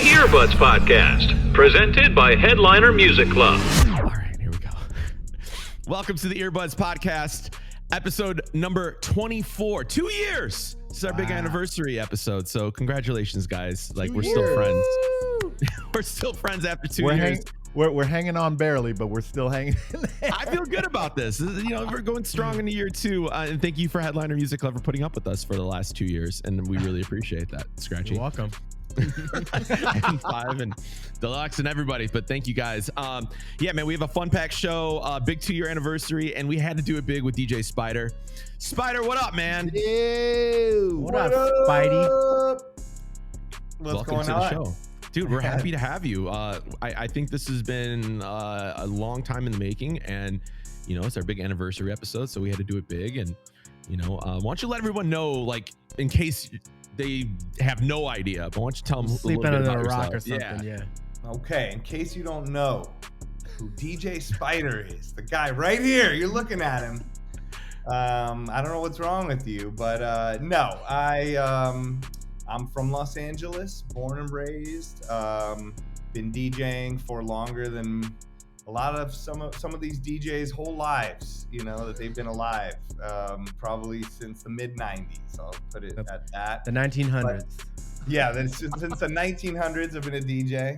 Earbuds Podcast, presented by Headliner Music Club. All right, here we go. Welcome to the Earbuds Podcast, episode number 24. 2 years. This is our big anniversary episode. So congratulations, guys. Like, we're still friends. We're still friends after 2 years. We're hanging on barely, but we're still hanging in there. I feel good about this. We're going strong in the year two. And thank you for Headliner Music Club for putting up with us for the last 2 years. And we really appreciate that. Scratchy. You're welcome. And Five and Deluxe and everybody, but thank you guys. Yeah, man, we have a fun packed show, big 2 year anniversary, and we had to do it big with DJ Spider. Spider, what up, man? Ew, what up, Spidey? What's Welcome going to on? the show. Dude, we're happy to have you. I think this has been a long time in the making, and it's our big anniversary episode, so we had to do it big. And why don't you let everyone know, like, in case they have no idea, but why don't you tell them Sleeping under a rock or something? Yeah. Okay, in case you don't know who DJ Spider is, the guy right here, you're looking at him. I don't know what's wrong with you, but no, I'm from Los Angeles, born and raised. Been DJing for longer than a lot of some of these DJs' whole lives, that they've been alive, probably since the mid-90s. I'll put it at that. The 1900s. But, yeah, since the 1900s, I've been a DJ,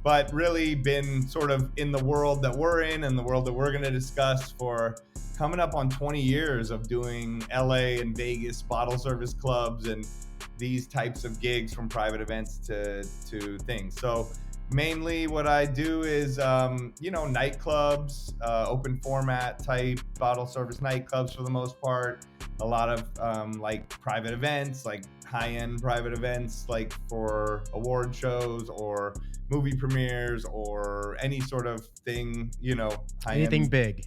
but really been sort of in the world that we're in and the world that we're going to discuss for coming up on 20 years of doing LA and Vegas bottle service clubs and these types of gigs, from private events to things. So mainly what I do is, nightclubs, open format type bottle service nightclubs for the most part. A lot of like private events, like high-end private events, like for award shows or movie premieres or any sort of thing, Anything big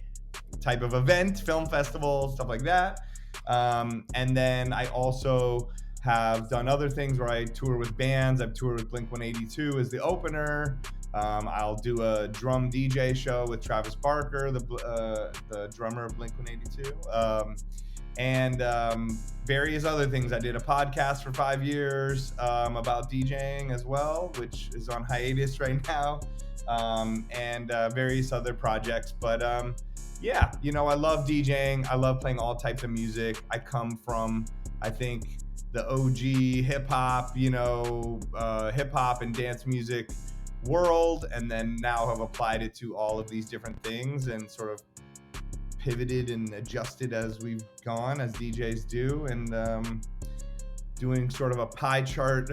type of event, film festival, stuff like that. And then I also have done other things where I tour with bands. I've toured with Blink-182 as the opener. I'll do a drum DJ show with Travis Barker, the drummer of Blink-182, and various other things. I did a podcast for 5 years about DJing as well, which is on hiatus right now, and various other projects. But yeah, I love DJing. I love playing all types of music. I come from, I think, the OG hip hop, hip hop and dance music world, and then now have applied it to all of these different things and sort of pivoted and adjusted as we've gone, as DJs do, and doing sort of a pie chart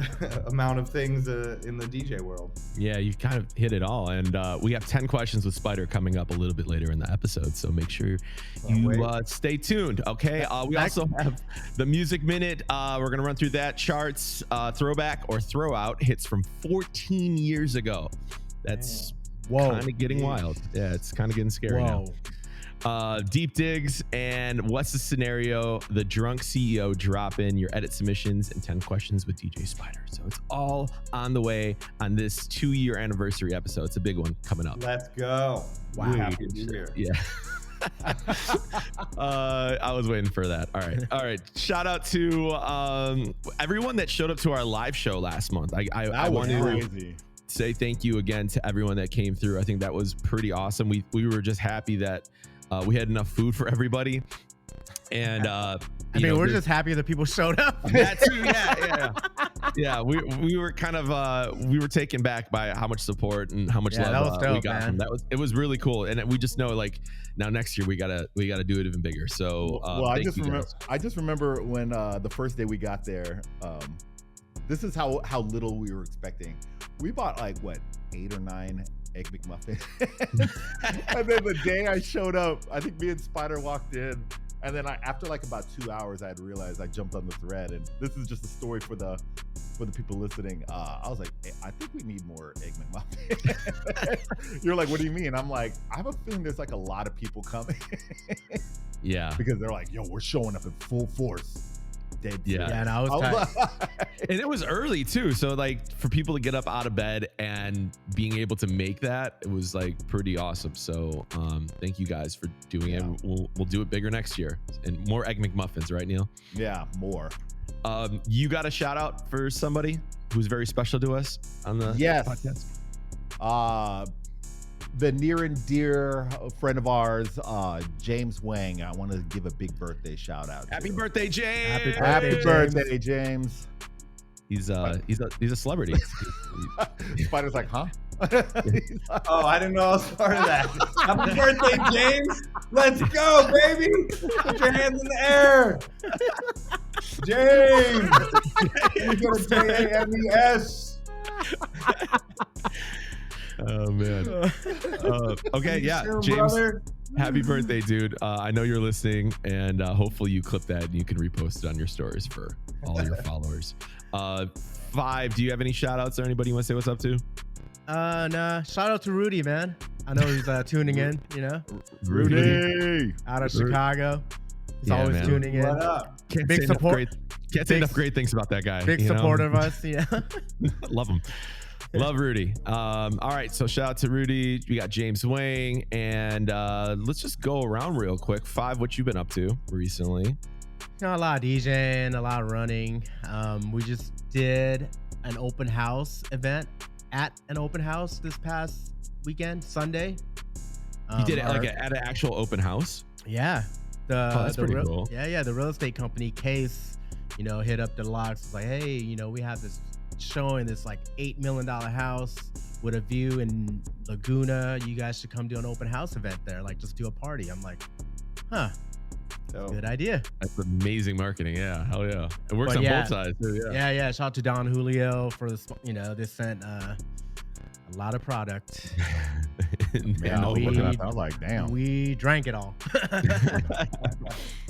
amount of things in the DJ world. Yeah, you kind of hit it all. And we have 10 questions with Spider coming up a little bit later in the episode, so make sure you stay tuned, okay? We also have the Music Minute. We're going to run through that. Charts, throwback or throwout hits from 14 years ago. That's kind of getting wild. Yeah, it's kind of getting scary now. Deep digs and what's the scenario, the drunk CEO drop in, your edit submissions, and 10 questions with DJ Spider. So it's all on the way on this 2 year anniversary episode. It's a big one coming up. Let's go. Wow. Happy New Year. Yeah. I was waiting for that. All right. Shout out to everyone that showed up to our live show last month. I wanted to say thank you again to everyone that came through. I think that was pretty awesome. We were just happy that we had enough food for everybody, and we're just happy that people showed up. That too, yeah. We were kind of we were taken back by how much support and how much love that was dope, we got from. It was really cool, and we just know, like, now next year we gotta do it even bigger. So I just remember when the first day we got there. This is how little we were expecting. We bought like 8 or 9 Egg McMuffin. And then the day I showed up, I think me and Spider walked in, and then after like about 2 hours, I had realized I jumped on the thread, and this is just a story for the people listening. I was like, hey, I think we need more Egg McMuffin. You're like, what do you mean? I'm like, I have a feeling there's like a lot of people coming. Yeah, because they're like, yo, we're showing up in full force. Yeah, and I was tight. And it was early too, so like for people to get up out of bed and being able to make that, it was like pretty awesome. So thank you guys for doing it. We'll do it bigger next year and more Egg McMuffins, right, Neil? Yeah, more. You got a shout out for somebody who's very special to us on the podcast? The near and dear friend of ours, James Wang. I want to give a big birthday shout out. Happy birthday, James! Happy birthday, James! He's a celebrity. Spider's like, huh? Oh, I didn't know I was part of that. Happy birthday, James! Let's go, baby! Put your hands in the air, James. You got a James. Oh man. Okay, yeah, James. Brother. Happy birthday, dude. I know you're listening, and hopefully you clip that and you can repost it on your stories for all your followers. 5, do you have any shout outs or anybody you want to say what's up to? Nah. Shout out to Rudy, man. I know he's tuning in, you know. Rudy Out of Chicago. He's Yeah, always man. tuning in. What up? Can't Big say enough support. Can't say enough great things about that guy. Big you know? supporter of us, yeah. Love him. Love Rudy. All right, so shout out to Rudy. We got James Wang, and let's just go around real quick. 5, what you been up to recently? You know, a lot of DJing, a lot of running. We just did an open house event at an open house this past weekend, Sunday. You did it like at an actual open house? Yeah. That's pretty cool. Yeah. The real estate company Case, you know, hit up the locks. It's like, hey, you know, we have this showing this like $8 million house with a view in Laguna. You guys should come do an open house event there. Like, just do a party. I'm like, huh. Good idea. That's amazing marketing. Yeah, hell yeah. It works on both sides too. Yeah. Shout out to Don Julio for this. You know, they sent a lot of product. Man, I was looking at that. I was like, damn. We drank it all.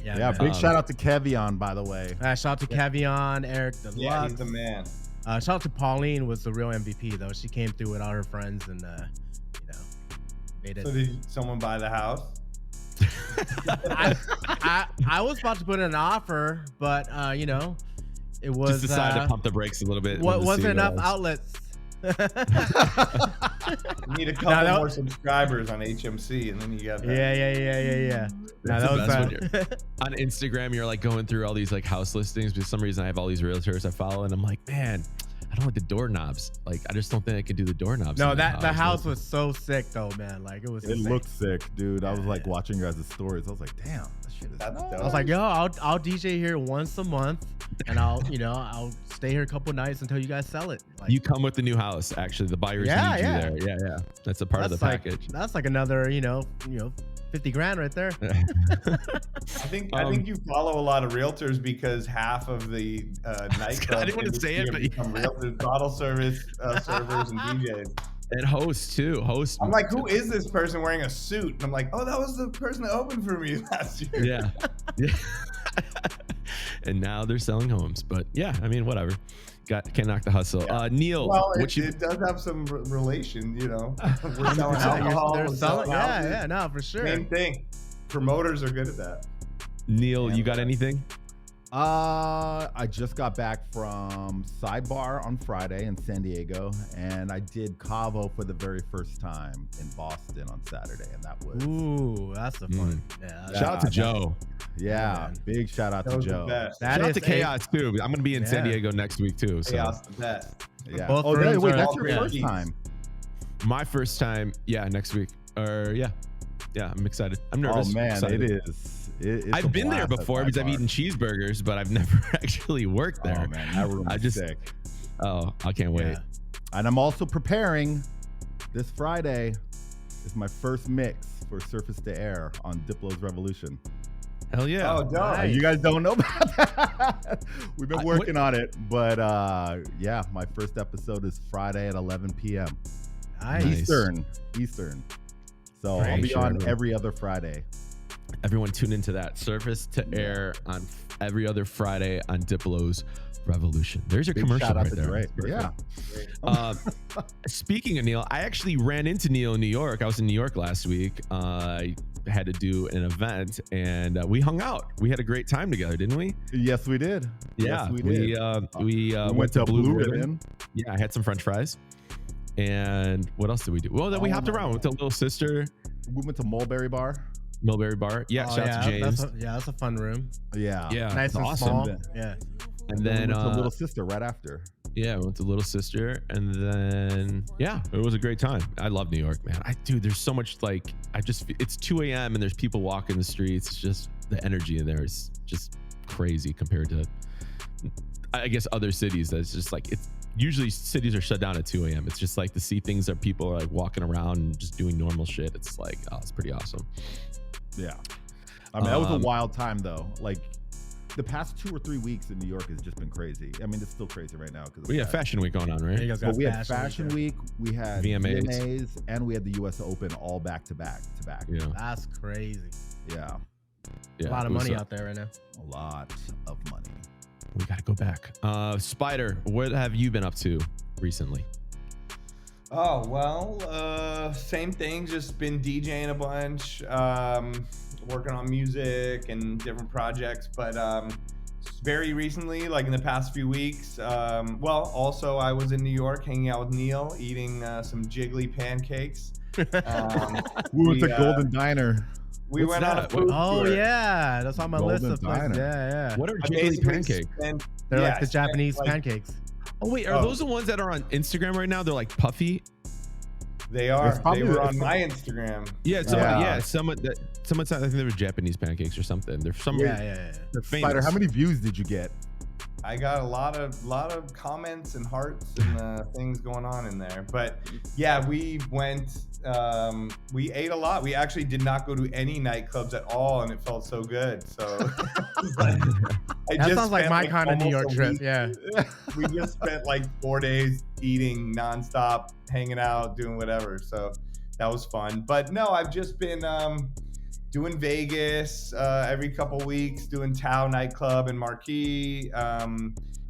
Yeah, big shout out to Kevion, by the way. Shout out to Kevion, Eric Deluxe. Yeah, he's the man. Shout out to Pauline, was the real MVP though. She came through with all her friends and you know, made it. So did someone buy the house? I was about to put in an offer, but you know, it was just decided to pump the brakes a little bit. Wasn't enough outlets. You need a couple more subscribers on HMC, and then you got that. Yeah. No, that was bad. On Instagram, you're like going through all these like house listings. For some reason, I have all these realtors I follow, and I'm like, man, I don't like the doorknobs. Like, I just don't think I can do the doorknobs. No, the house was so sick though, man. Like, it was. It looked sick, dude. I was like watching your guys' stories. I was like, damn, that shit is. That's dope. I was like, yo, I'll DJ here once a month, and I'll stay here a couple nights until you guys sell it. Like, you come with the new house. Actually, the buyers need you there. Yeah. That's a part of the package. That's like another, 50 grand right there. I think you follow a lot of realtors because half of the nightclub I didn't want to say it, but become realtors, bottle service servers, and DJs. And hosts too. I'm like, who is this person wearing a suit? And I'm like, oh, that was the person that opened for me last year. Yeah. And now they're selling homes. But yeah, I mean, whatever. Can't knock the hustle. Neil, well, it does have some relation, you know. We're selling alcohol. They're selling, no, for sure. Same thing. Promoters are good at that. Neil, you got anything? I just got back from Sidebar on Friday in San Diego, and I did Cavo for the very first time in Boston on Saturday, and that was that's the fun. Yeah, shout out to Joe. Yeah, big shout out to Joe. Shout out to Chaos too. I'm gonna be in San Diego next week too. So. Chaos the best. Yeah. Both wait, that's your first time. My first time, next week. I'm excited. I'm nervous. Oh man, excited. it is. I've been there before because I've eaten cheeseburgers, but I've never actually worked there. Oh man, that room is sick. Oh, I can't wait. And I'm also preparing. This Friday is my first mix for Surface to Air on Diplo's Revolution. Hell yeah! Oh, nice. You guys don't know about that. We've been working on it, but my first episode is Friday at 11 p.m. Nice. Eastern. So I'll be on every other Friday. Everyone tune into that. Surface to Air on every other Friday on Diplo's Revolution. There's your commercial right there. Yeah. Speaking of Neil, I actually ran into Neil in New York. I was in New York last week. I had to do an event, and we hung out. We had a great time together, didn't we? Yes, we did. Yeah, yes, we did. We went to Blue Ribbon. Yeah, I had some French fries. And what else did we do? Well, then we hopped around. We went to Little Sister. We went to Mulberry Bar. Yeah, shout out to James. That's a fun room. Yeah. Nice and awesome. small. Yeah. And then we went to Little Sister right after. Yeah, we went to Little Sister, and then it was a great time. I love New York, man. Dude, there's so much it's 2 a.m. and there's people walking the streets. It's just the energy in there is just crazy compared to, I guess, other cities. That's just like it's usually cities are shut down at 2 a.m. It's just like to see things that people are like walking around and just doing normal shit. It's like, oh, it's pretty awesome. Yeah, I mean that was a wild time though. Like, the past 2 or 3 weeks in New York has just been crazy. I mean, it's still crazy right now because we have Fashion Week going on, right? You guys But got we had Fashion Week, we had VMAs. VMAs, and we had the US Open all back to back. Yeah, That's crazy. Yeah, A lot of money out there right now. a lot of money. we got to go back. Spider, what have you been up to recently? Oh, well, same thing, just been DJing a bunch, working on music and different projects, but very recently, like in the past few weeks, also I was in New York hanging out with Neil, eating some jiggly pancakes. We went to Golden Diner. We What's went on a that? food Oh tour. yeah, that's on my list Golden of places. Diner. Yeah. What are I jiggly basically pancakes? They're like the spent, Japanese like, pancakes. Oh wait, are those the ones that are on Instagram right now? They're like puffy. They are. It's probably They were the- on my Instagram. Yeah, Yeah. someone said I think they were Japanese pancakes or something. They're Yeah. They're famous. Spider, how many views did you get? I got a lot of comments and hearts and things going on in there. But yeah, we went. We ate a lot. We actually did not go to any nightclubs at all, and it felt so good. So That sounds like my kind of New York trip. Yeah. We just spent like 4 days eating nonstop, hanging out, doing whatever. So that was fun. But no, I've just been doing Vegas every couple weeks, doing Tao nightclub and Marquee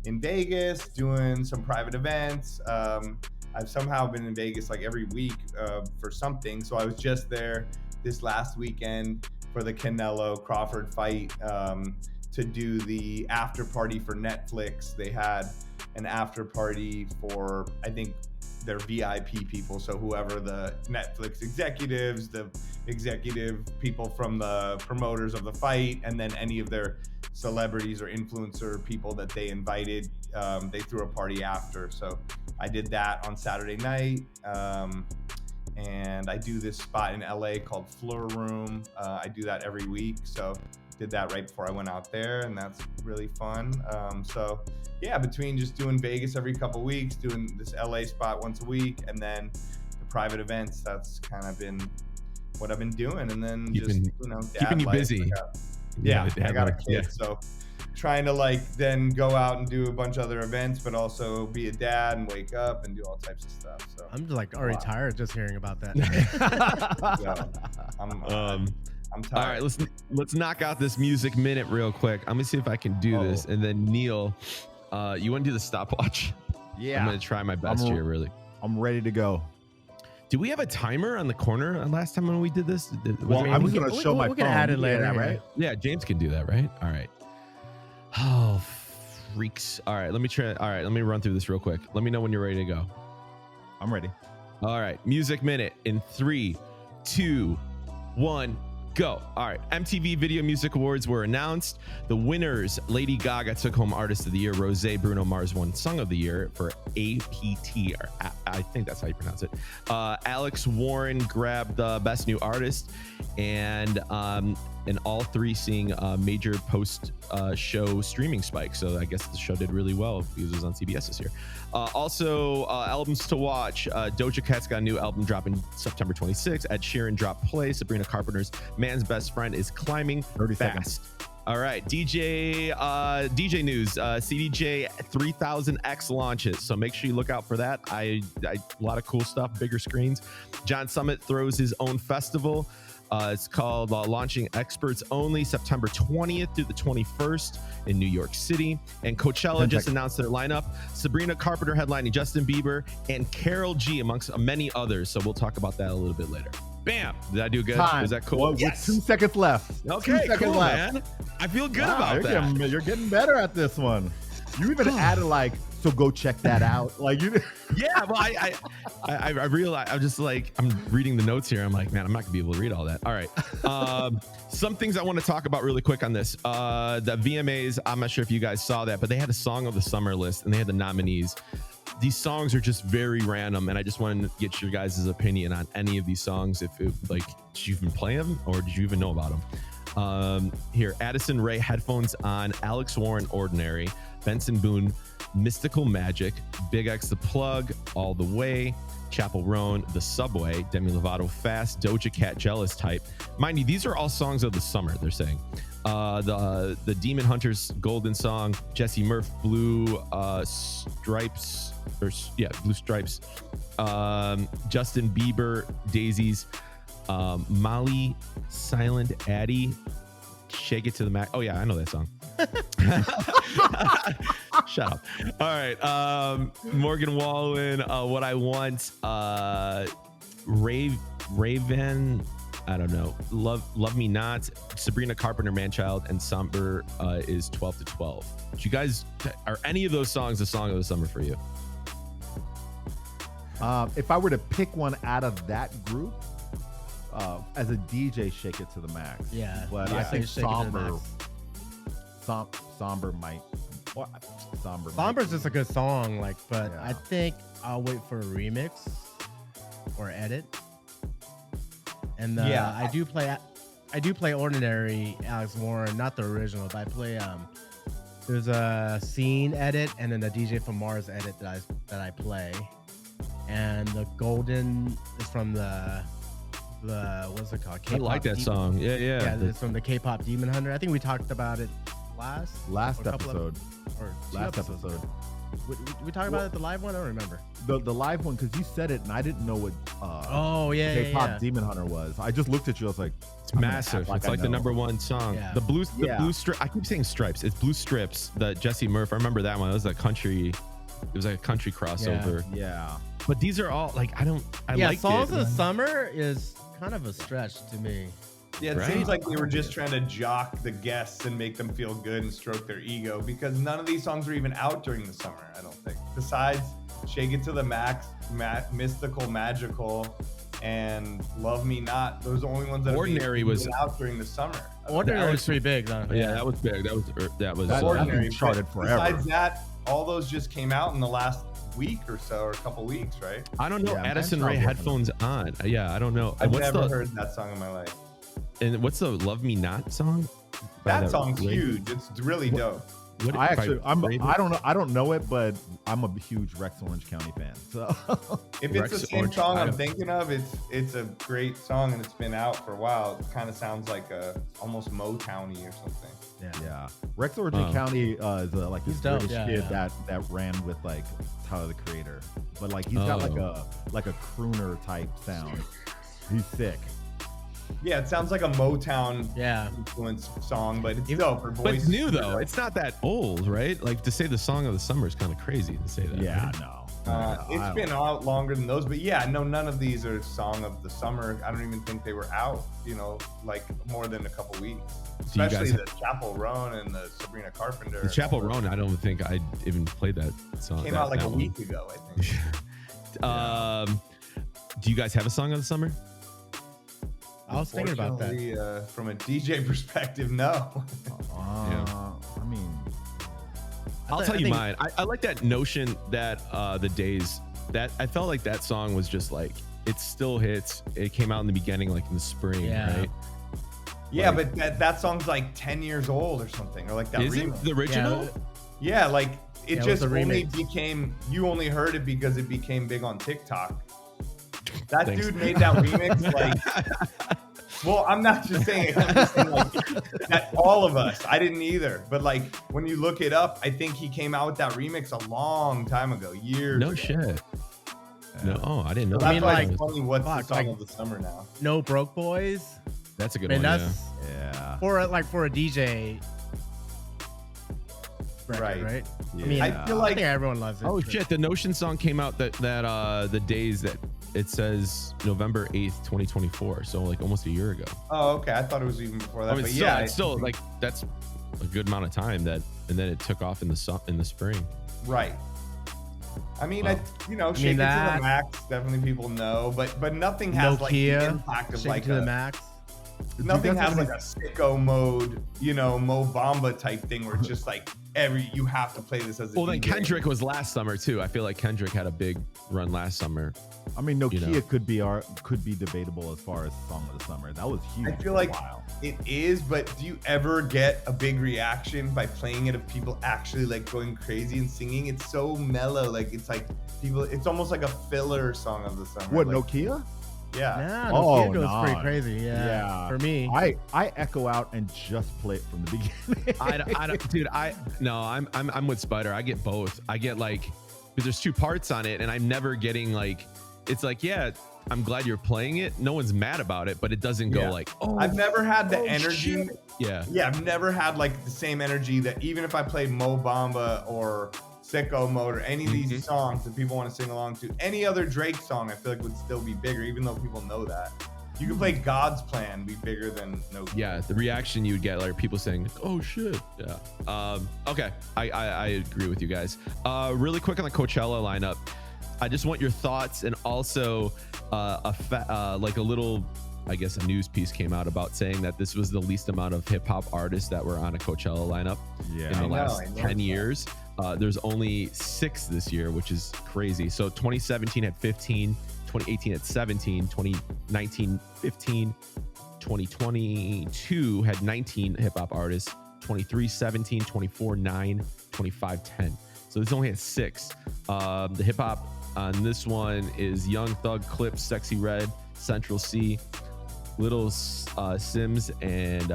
in Vegas, doing some private events. I've somehow been in Vegas like every week for something. So I was just there this last weekend for the Canelo Crawford fight to do the after party for Netflix. They had an after party for, I think, their VIP people. So whoever the Netflix executives, the executive people from the promoters of the fight, and then any of their celebrities or influencer people that they invited, they threw a party after. So I did that on Saturday night. And I do this spot in LA called Floor Room. I do that every week. So did that right before I went out there, and that's really fun. So yeah, between just doing Vegas every couple weeks, doing this LA spot once a week, and then the private events, that's kind of been what I've been doing. And then keeping you busy. I got a kid, so trying to like then go out and do a bunch of other events, but also be a dad and wake up and do all types of stuff. So I'm just like already tired just hearing about that. I'm tired. All right, let's knock out this music minute real quick. I'm gonna see if I can do this, and then Neil, you want to do the stopwatch? Yeah, I'm gonna try my best here. Really, I'm ready to go. Do we have a timer on the corner last time when we did this? Well, I'm just gonna show my phone. We can add it later, Yeah, right? Yeah, James can do that, right? All right. Oh, freaks. All right, let me try. All right, let me run through this real quick. Let me know when you're ready to go. I'm ready. All right, music minute in 3, 2, 1. Go. All right. MTV Video Music Awards were announced. The winners: Lady Gaga took home Artist of the Year. Rosé Bruno Mars won Song of the Year for APT. Or I think that's how you pronounce it. Alex Warren grabbed Best New Artist, and all three seeing major post-show streaming spikes. So I guess the show did really well because it was on CBS this year. Also, albums to watch. Doja Cat's got a new album dropping September 26th. Ed Sheeran dropped Play. Sabrina Carpenter's Man's Best Friend is climbing 30 fast. seconds. All right, DJ news. CDJ 3000X launches, so make sure you look out for that. A lot of cool stuff, bigger screens. John Summit throws his own festival. It's called Launching Experts Only, September 20th through the 21st in New York City. And Coachella just announced their lineup. Sabrina Carpenter headlining Justin Bieber and Karol G, amongst many others. So we'll talk about that a little bit later. Bam! Did I do good? Time. Was that cool? Well, Yes. 2 seconds left. Okay, 2 seconds cool, left. man. I feel good Wow, about that. You're getting better at this one. You even added like So go check that out. Like you. Yeah, well, I realize I'm just like I'm reading the notes here. I'm like, man, I'm not gonna be able to read all that. All right, some things I want to talk about really quick on this. The VMAs. I'm not sure if you guys saw that, but they had a song of the summer list and they had the nominees. These songs are just very random, and I just wanted to get your guys' opinion on any of these songs. If it, like, did you even play them or did you even know about them? Here, Addison Rae, Headphones On, Alex Warren, Ordinary, Benson Boone, Mystical Magic, Big X The Plug, All the Way, Chappell Roan, The Subway, Demi Lovato, Fast, Doja Cat, Jealous Type. Mind you, these are all songs of the summer, they're saying. The Demon Hunters Golden Song, Jesse Murph, Blue Stripes, Blue Stripes, Justin Bieber, Daisies, Molly, Silent Addy, Shake It to the Max. Oh yeah, I know that song. Shut up. All right, Morgan Wallen, What I Want, Raven, I don't know, Love Me Not, Sabrina Carpenter, Manchild, and Somber is 12 to 12. Do you guys, are any of those songs a song of the summer for you? If I were to pick one out of that group, as a DJ, Shake It to the Max. Yeah, but yeah. I think Shake It to the Max. Somber might. Somber's just a good song, like, but Yeah. I think I'll wait for a remix or edit. And Yeah. I do play Ordinary, Alex Warren, not the original, but I play there's a Scene edit and then a DJ from Mars edit that I play. And the Golden is from the what's it called? I like that song. Yeah. Yeah, it's from the K-pop Demon Hunter. I think we talked about it last episode. Last episode. We talked about it the live one. I don't remember the live one because you said it and I didn't know what. K-pop Demon Hunter was. I just looked at you. I was like, it's massive. It's like the #1 song. Yeah. The blue strip. I keep saying Stripes. It's Blue Strips. The Jesse Murph. I remember that one. It was a country. It was like a country crossover. Yeah. But these are all like I like Songs it. of the Summer is kind of a stretch to me. Yeah, it Right. seems like they were just trying to jock the guests and make them feel good and stroke their ego because none of these songs are even out during the summer, I don't think. Besides Shake It to the Max, Mystical, Magical, and Love Me Not. Those are the only ones that Ordinary was out during the summer. Ordinary was pretty big, though. Yeah, that was big. That was Ordinary. Charted forever. Besides that, all those just came out in the last week or so, or a couple weeks, right? I don't know. Yeah, Addison Rae, Headphones On. Yeah, I don't know. I've never heard that song in my life. And what's the Love Me Not song? That song's huge. It's really dope. I don't know it, but I'm a huge Rex Orange County fan. So if it's the same song I'm thinking of, it's a great song and it's been out for a while. It kind of sounds like almost Motowny or something. Yeah. Rex Orange County is like this dope, British kid that ran with like Tyler the Creator, but like he's got like a crooner type sound. He's sick. Yeah, it sounds like a Motown Yeah. influence song, but it's dope. Her But voice it's new though. It's not that old, right? Like to say the song of the summer is kind of crazy to say that. Yeah, right? no. It's been out longer than those, but yeah, no, none of these are song of the summer. I don't even think they were out, like more than a couple weeks. Especially the Chappell Roan and the Sabrina Carpenter. The Chappell Roan, I don't think I even played that song. Came out like a week ago, I think. Do you guys have a song of the summer? I was thinking about that. Unfortunately, from a DJ perspective, no. I mean, I'll tell you mine. I like that notion that the days that I felt like that song was just like it still hits. It came out in the beginning, like in the spring, right? Yeah, but that song's like 10 years old or something, or like that. Is it the original? Yeah, like it just only remix. became. You only heard it because it became big on TikTok. That dude made that remix like. Well, I'm not just saying it. I'm just saying like that all of us. I didn't either. But like when you look it up, I think he came out with that remix a long time ago, years ago. Shit. No, I didn't know. So that. that's why it's funny what's the song like, of the summer now. No Broke Boys. That's a good I mean, one. yeah. for a DJ record, right? Yeah. I mean, I feel like think everyone loves it. Oh shit! The Notion song came out that the days that it says November 8th, 2024. So like almost a year ago. Oh, okay. I thought it was even before that. I mean, But still, yeah, it's still like that's a good amount of time and then it took off in the spring. right. I mean, Wow. you know, Shake It to the Max, definitely people know, but nothing has like the impact of Shake like It to the Max. nothing has like a sicko mode, you know, Mo Bamba type thing where it's just like you have to play this as a Well, then DJ. Kendrick was last summer too. I feel like Kendrick had a big run last summer. I mean, Nokia You know. could be debatable as far as song of the summer. That was huge. I feel for a like while. it is, but do you ever get a big reaction by playing it of people actually like going crazy and singing? It's so mellow, like it's like people. It's almost like a filler song of the summer. What, like, Nokia? Yeah. Nah, Oh, Nokia goes nah. pretty crazy. Yeah. For me. I echo out and just play it from the beginning. I don't, dude. I'm with Spider. I get both. I get like, because there's two parts on it, and I'm never getting like, it's like, yeah, I'm glad you're playing it. No one's mad about it, but it doesn't go like, oh, I've never had the oh, energy. shit. Yeah. Yeah, I've never had like the same energy that even if I played Mo Bamba or Sicko Mode or any of these songs that people want to sing along to, any other Drake song I feel like would still be bigger, even though people know that. You can play God's Plan be bigger than Nokia. Yeah, the reaction you would get, like people saying, "Oh shit!" Yeah. Okay, I agree with you guys. Really quick on the Coachella lineup, I just want your thoughts, and also like a little, I guess, a news piece came out about saying that this was the least amount of hip hop artists that were on a Coachella lineup in the last 10 years. There's only 6 this year, which is crazy. So 2017 had 15. 2018 had 17, 2019 15, 2022 had 19 hip-hop artists, 23 17, 24 9, 25 10. So this only has 6. The hip-hop on this one is Young Thug, Clips, Sexy Red, Central C, Little Sims, and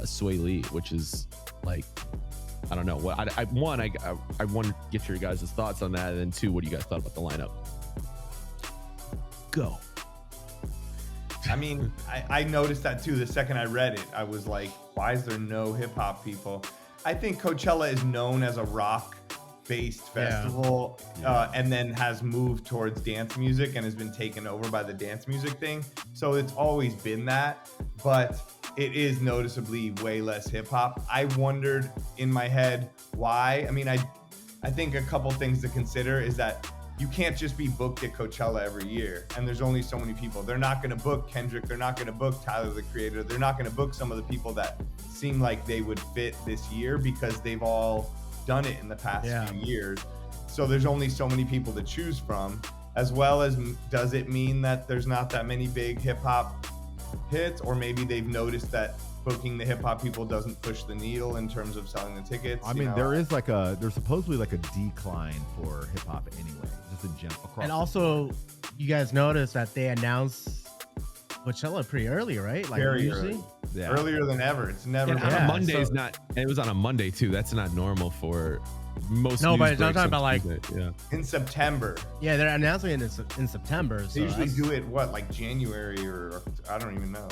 Sway Lee, which is like, I don't know what I want to get your guys' thoughts on that, and then 2, what do you guys thought about the lineup? Go. I mean, I noticed that too. The second I read it, I was like, why is there no hip hop people? I think Coachella is known as a rock-based festival, and then has moved towards dance music and has been taken over by the dance music thing. So it's always been that, but it is noticeably way less hip hop. I wondered in my head why. I mean, I think a couple things to consider is that you can't just be booked at Coachella every year, and there's only so many people. They're not going to book Kendrick. They're not going to book Tyler, the Creator. They're not going to book some of the people that seem like they would fit this year because they've all done it in the past few years. So there's only so many people to choose from, as well as, does it mean that there's not that many big hip hop hits, or maybe they've noticed that booking the hip hop people doesn't push the needle in terms of selling the tickets? I mean, there's supposedly like a decline for hip hop anyway, just in general. And also, you guys noticed that they announced Coachella pretty early, right? Like Very usually. early. Yeah. Earlier than ever. It's never And been. on a Monday is not. It was on a Monday too. That's not normal for most. No, news but I'm breaks talking on about, like- Tuesday. In September. Yeah, they're announcing it in September. So They usually that's- do it, what, like January or I don't even know.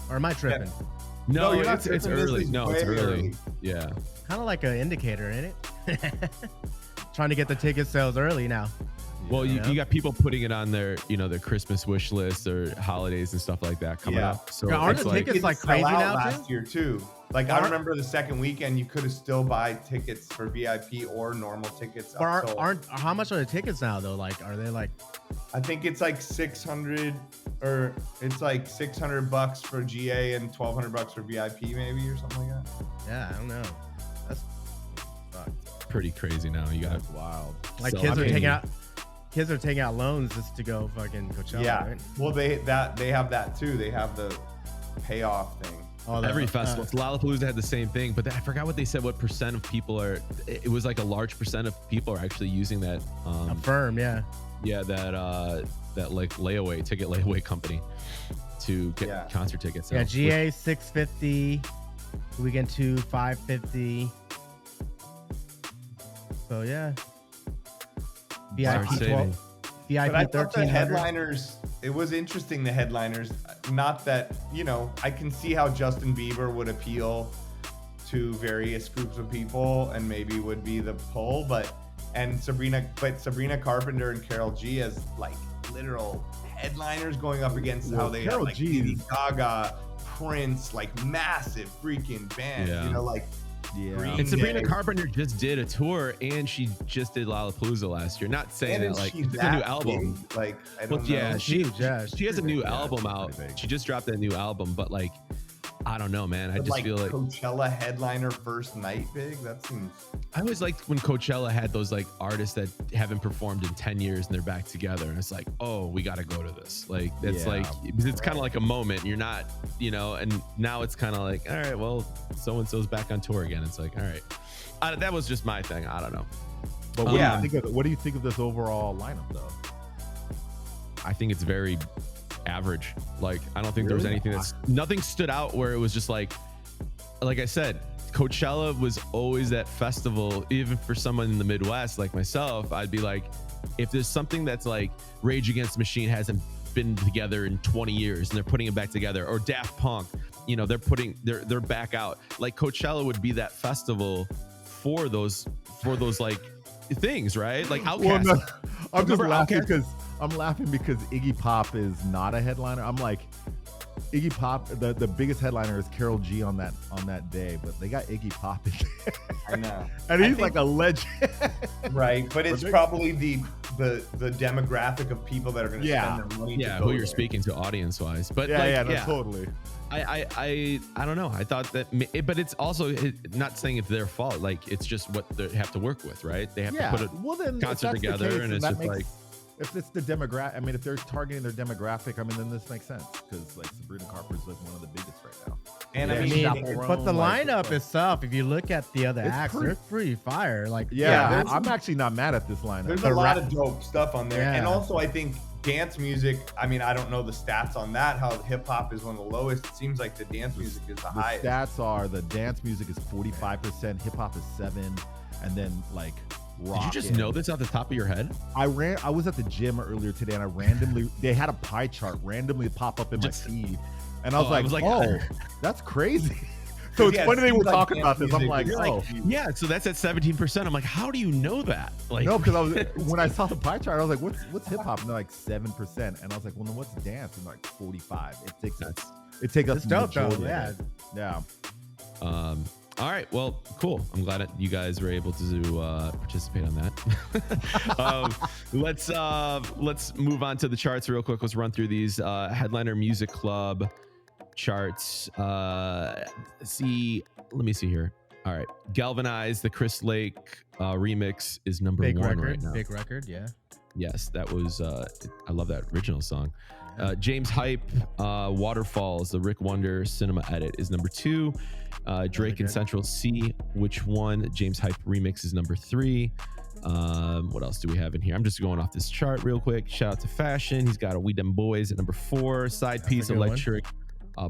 Or am I tripping? No, you're not it's tripping. This early. is No, it's way early. Yeah. Kind of like an indicator, ain't it? Trying to get the ticket sales early now. Well, Yeah. you got people putting it on their, their Christmas wish list or holidays and stuff like that coming up. So Yeah, aren't it's the like, tickets Didn't like sell crazy out now, last year too. Like I remember the second weekend, you could have still buy tickets for VIP or normal tickets. Or upsold. how much are the tickets now though? Like, are they like? I think it's like 600, or it's like $600 for GA and $1,200 for VIP, maybe, or something like that. Yeah, I don't know. That's fucked. pretty crazy now. You got That's wild. Like So, kids I are mean- taking out loans just to go fucking Coachella. Yeah. Right? Well, they have that too. They have the payoff thing. Oh, every festival. Lollapalooza had the same thing, but I forgot what they said. What percent of people are? It was like a large percent of people are actually using that. Affirm, yeah. Yeah, that like ticket layaway company to get concert tickets. Yeah, out. GA 650, Weekend 2 550. So yeah, VIP Start 12, saving. VIP But I thought the 1300. headliners, it was interesting, the headliners, not that, I can see how Justin Bieber would appeal to various groups of people and maybe would be the pull, but Sabrina Carpenter and Karol G as like literal headliners going up against how they have Karol like G Lady Gaga, Prince, like massive freaking band, Yeah. like Yeah. And Sabrina Day. Carpenter just did a tour, and she just did Lollapalooza last year. Not saying And that like she's it's a new that album. big. Like, I Well, don't know. yeah, she Huge, yeah, has a new album she's out. pretty big. She just dropped that new album, but like, I don't know, man. I But, just like, feel like Coachella headliner first night big. That seems. I always liked when Coachella had those like artists that haven't performed in 10 years and they're back together, and it's like, oh, we got to go to this. Like it's Yeah. like because it's kind of like a moment. You're not, you know, and now it's kind of like, all right, well, so and so's back on tour again. It's like, all right, that was just my thing. I don't know. But what, Yeah. what do you think of this overall lineup, though? I think it's very average. Like, I don't think there was Really? anything nothing stood out where it was just like I said, Coachella was always that festival. Even for someone in the Midwest like myself, I'd be like, if there's something that's like Rage Against the Machine hasn't been together in 20 years and they're putting it back together, or Daft Punk, you know, they're back out. Like Coachella would be that festival for those like things, right? Like Outkast. Well, no, I'm just Remember laughing Outkast? because Iggy Pop is not a headliner. I'm like, Iggy Pop, the biggest headliner is Karol G on that day, but they got Iggy Pop in there. I know. And I he's think- like a legend. Right, but it's they- probably the demographic of people that are going to Yeah. spend their money. Yeah, to go who you're there. speaking to audience wise, but Totally. I don't know. I thought that, but it's also not saying it's their fault. Like it's just what they have to work with, right? They have to put a well, then if concert that's the together, case, and then it's that just makes- like, if it's the demographic, I mean, if they're targeting their demographic, I mean, then this makes sense because like Sabrina Carpenter's like one of the biggest right now. And I I mean, mean, Chaperone, but the like, lineup itself, if you look at the other It's acts, pretty- they're pretty fire. Like, Yeah, there's- I'm actually not mad at this lineup. there's the a lot rap- of dope stuff on there. Yeah. And also, I think dance music, I mean, I don't know the stats on that, how hip hop is one of the lowest. It seems like the dance music is the The highest. stats are the dance music is 45%, hip hop is 7%, and then like rock. did you just is- know this off the top of your head? I was at the gym earlier today and I randomly they had a pie chart randomly pop up in Just- my feed, and I was Oh, I like, was like, oh, that's crazy. So it's Yeah, it funny they seems were like talking about dance this. I'm music like, is oh. like- Yeah, so that's at 17%. I'm like, how do you know that? Like, No, because I was when I saw the pie chart, I was like, "What's hip hop?" And they're like 7%, and I was like, "Well, then what's dance?" And they're like 45. It takes us it's dope, though. majority of Yeah. it. Yeah. all right, well, cool. I'm glad that you guys were able to participate on that. Let's move on to the charts real quick. Let's run through these Headliner Music Club charts. Let me see here. All right, Galvanize, the Chris Lake remix is number Big one record, right now. big record, yeah. Yes, that was I love that original song. James Hype, Waterfalls, the Rick Wonder cinema edit is number 2. Drake and good. Central C, Which One, James Hype remix is number 3. What else do we have in here? I'm just going off this chart real quick. Shout out to Fashion. He's got a We Dem Boys at number 4. Side That's a Piece good one. Electric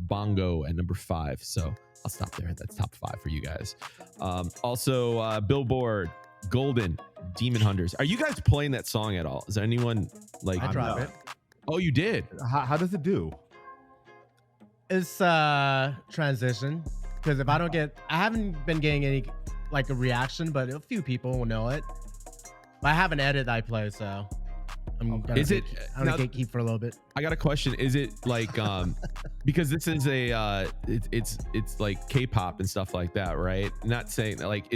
Bongo at number 5. So I'll stop there. That's top 5 for you guys. Also, Billboard, Golden, Demon Hunters. Are you guys playing that song at all? Is there anyone like? I drop no. it. Oh, you did. How does it do? It's transition, because if I haven't been getting any like a reaction, but a few people will know it. But I have an edit I play, so I'm gonna Is it- I'm now- gonna gatekeep for a little bit. I got a question. Is it like because this is a it's like K-pop and stuff like that, right? Not saying like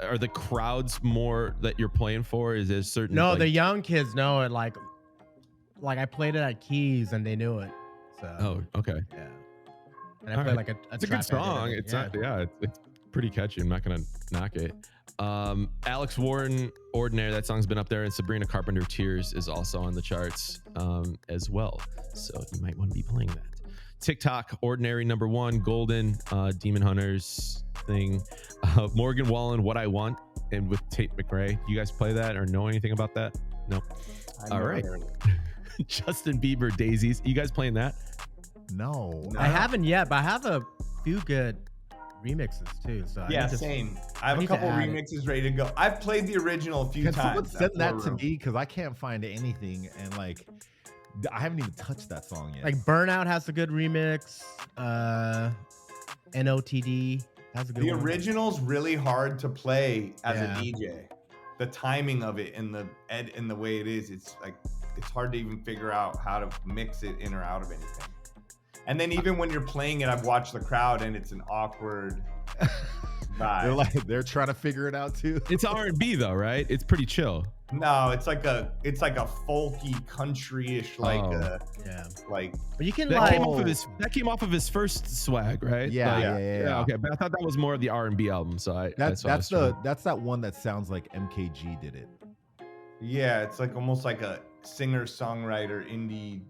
are the crowds more that you're playing for? Is there certain No, like, the young kids know it. Like I played it at Keys and they knew it. So Oh, okay. yeah. And I All played right. like a It's a trap good song. edit. It's not it's pretty catchy. I'm not gonna knock it. Alex Warren, Ordinary, that song's been up there, and Sabrina Carpenter, Tears is also on the charts as well. So you might want to be playing that. TikTok, Ordinary number 1, Golden, Demon Hunters thing, Morgan Wallen, What I Want, and with Tate McRae. You guys play that or know anything about that? No. I've All never right. heard it. Justin Bieber, Daisies. You guys playing that? No. No. I haven't yet, but I have a few good remixes too. So I Yeah, need to- same. I have a need to couple add it. remixes ready to go. I've played the original a few Can someone times. send that War to Room. me? Because I can't find anything, and like, I haven't even touched that song yet. Like Burnout has a good remix. NOTD has a good The one. original's really hard to play as Yeah. a DJ. The timing of it and the way it is, it's like it's hard to even figure out how to mix it in or out of anything. And then even when you're playing it, I've watched the crowd and it's an awkward vibe. they're trying to figure it out too. It's R&B though, right? It's pretty chill. No, it's like a folky country-ish Yeah. like But you can That came off of his first swag, right? Yeah. Okay, but I thought that was more of the R&B album. So That's that one that sounds like MKG did it. yeah, it's like almost like a singer-songwriter indie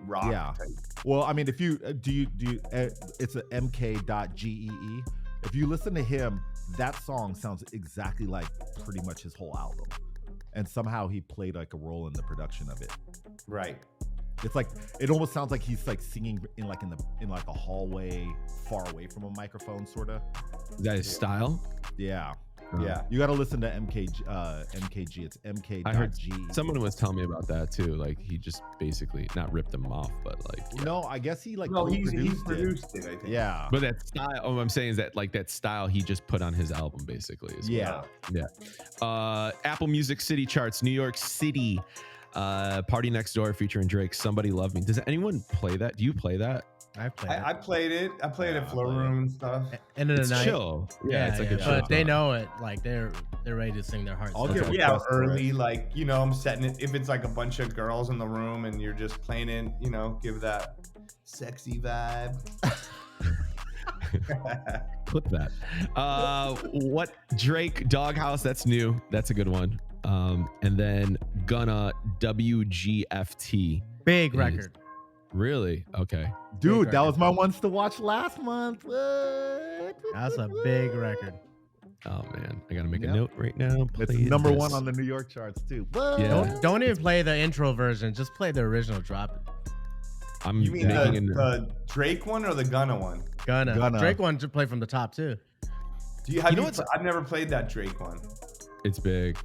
rock type. Well, I mean, if you it's a mk.gee. If you listen to him, that song sounds exactly like pretty much his whole album. And somehow he played like a role in the production of it. Right. It's like it almost sounds like he's like singing in like a hallway far away from a microphone, sort of. Is that his style? Yeah. Yeah. You got to listen to MKG. It's mk.g. I heard someone was telling me about that too. Like he just basically not ripped them off, but like No, I guess he like No, he co-produced produced it, I think. Yeah. But that style, what I'm saying is that like that style he just put on his album basically. Yeah. Apple Music City Charts, New York City, Party Next Door featuring Drake, Somebody Love Me. Does anyone play that? Do you play that? I played it. I played it. I played it floor room and stuff. End of the It's night. chill. Yeah, it's like a chill But they song. know it. Like they're ready to sing their hearts I'll out. get Yeah, requests for early, it. like, you know, I'm setting it. If it's like a bunch of girls in the room and you're just playing it, you know, give that sexy vibe. Clip that. What Drake Doghouse? That's new. That's a good one. And then Gunna WGFT. Big is- record. Really? Okay. Dude, Big that record. was my ones to watch last month. What? That's a big record. Oh man, I gotta make a Yep. note right now. It's Play number this. one on the New York charts too. What? Yeah. Don't even play the intro version. Just play the original. Drop it. I'm You mean making the Drake one or the Gunna one? Gunna. Drake one to play from the top too. I've never played that Drake one. It's big.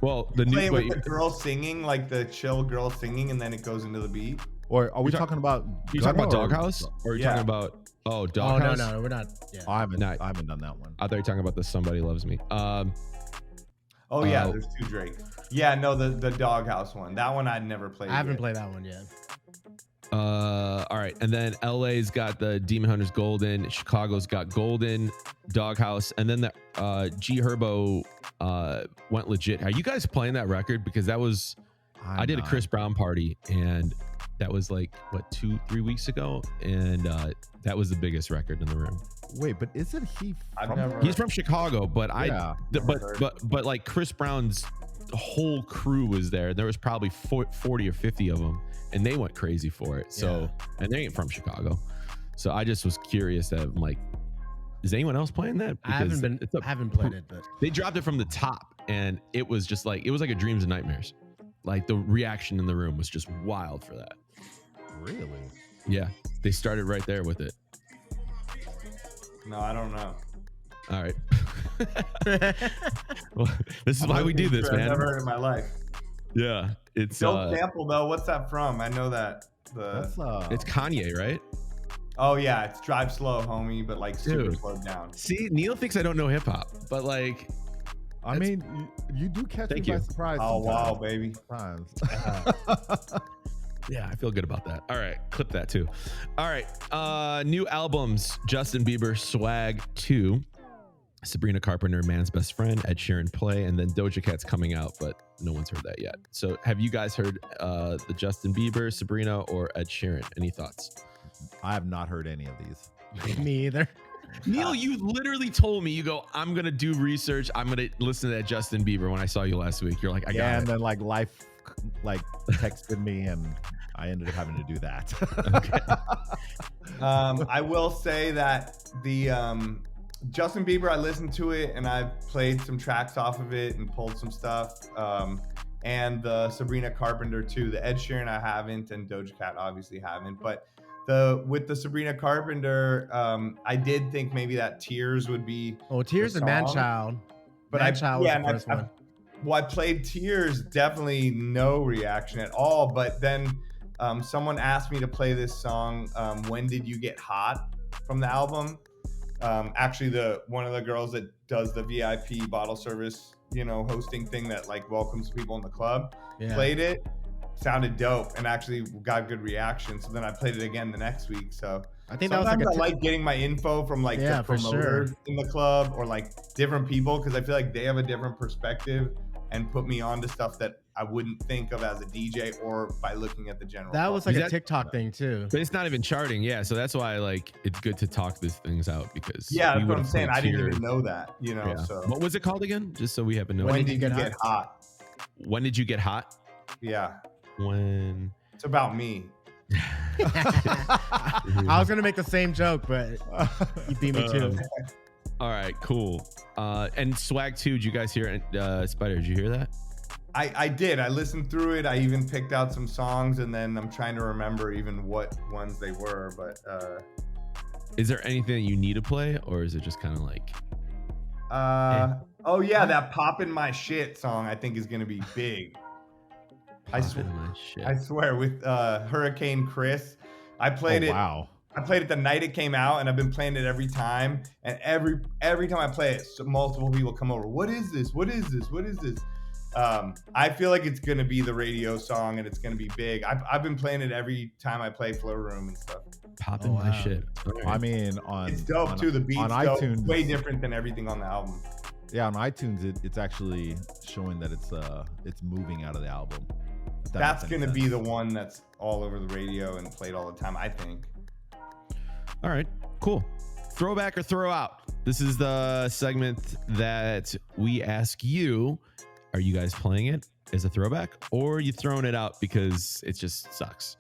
Well, the Play new it with the girl singing, like the chill girl singing, and then it goes into the beat. Or are we You're talking about? you talking about Gunna or- Doghouse, or are you Yeah. talking about Oh Doghouse? no, we're not. Yeah. I haven't Not- done that one. I thought you were talking about the Somebody Loves Me. Oh yeah, there's two Drake. Yeah, no, the Doghouse one. That one I'd never played. I haven't yet. played that one yet. All right, and then LA's got the Demon Hunters Golden, Chicago's got Golden, Doghouse, and then the G Herbo went legit. Are you guys playing that record? Because that was I did a Chris Brown party, and that was like what 2-3 weeks ago, and that was the biggest record in the room. Wait, but isn't he? I've from never- there? He's from Chicago, but Yeah. but like Chris Brown's whole crew was there. There was probably 40 or 50 of them, and they went crazy for it. So, and they ain't from Chicago. So I just was curious that I'm like, is anyone else playing that? I haven't played it, but They dropped it from the top, and it was just like, it was like a dreams and nightmares. Like the reaction in the room was just wild for that. Really? Yeah, they started right there with it. No, I don't know. All right. Well, this is why we do this, I've man. never heard in my life. Yeah, it's Dope sample though. What's that from? I know that. That's it's Kanye, right? Oh yeah, it's Drive Slow, homie, but like super Dude. slowed down. See, Neil thinks I don't know hip hop, but like, I mean, you do catch me Thank by you. surprise. Oh wow, sometimes. baby. Sometimes. yeah, I feel good about that. All right, clip that too. All right, new albums: Justin Bieber, Swag 2, Sabrina Carpenter, Man's Best Friend, Ed Sheeran, Play, and then Doja Cat's coming out, but no one's heard that yet. So, have you guys heard the Justin Bieber, Sabrina, or Ed Sheeran? Any thoughts? I have not heard any of these. me either. Neil, you literally told me, you go, I'm gonna do research. I'm gonna listen to that Justin Bieber when I saw you last week. You're like, I got and it. then like life texted me, and I ended up having to do that. I will say that the Justin Bieber, I listened to it and I've played some tracks off of it and pulled some stuff. And the Sabrina Carpenter too. The Ed Sheeran I haven't, and Doja Cat obviously haven't. But with the Sabrina Carpenter, I did think maybe that Tears would be. Oh, Tears and Man song. Child. But Man Child was the first one. Well, I played Tears, definitely no reaction at all. But then someone asked me to play this song, When Did You Get Hot, from the album. Actually, one of the girls that does the VIP bottle service, hosting thing that like welcomes people in the club, played it. Sounded dope and actually got good reaction. So then I played it again the next week. So I think that was sometimes like I like getting my info from like the for promoters sure. in the club or like different people because I feel like they have a different perspective and put me on to stuff that I wouldn't think of as a DJ or by looking at the general. That was public. like a TikTok thing too. But it's not even charting, yeah. So that's why like it's good to talk these things out because Yeah, we that's what I'm would've saying. played I didn't tier- even know that, you know. Yeah. So What was it called again? Just so we have a note. when did you get hot? When did you get hot? Yeah, When it's about me. I was gonna make the same joke, but you beat me too. All right, cool. And Swag 2, did you guys hear it? Spider, did you hear that? I did. I listened through it. I even picked out some songs, and then I'm trying to remember even what ones they were. But Is there anything that you need to play, or is it just kind of like? oh yeah, that "Poppin' My Shit" song I think is gonna be big. I swear with Hurricane Chris, I played it. Wow. I played it the night it came out, and I've been playing it every time. And every time I play it, multiple people come over. What is this? What is this? What is this? I feel like it's gonna be the radio song, and it's gonna be big. I've been playing it every time I play Flow Room and stuff. Popping my shit. Right. I mean, It's dope too. The beat's on dope. iTunes, Way different than everything on the album. Yeah, on iTunes, it's actually showing that it's moving out of the album. If that That's makes gonna any be sense. the one that's all over the radio and played all the time, I think. All right, cool. Throwback or throw out. This is the segment that we ask you, are you guys playing it as a throwback or are you throwing it out because it just sucks?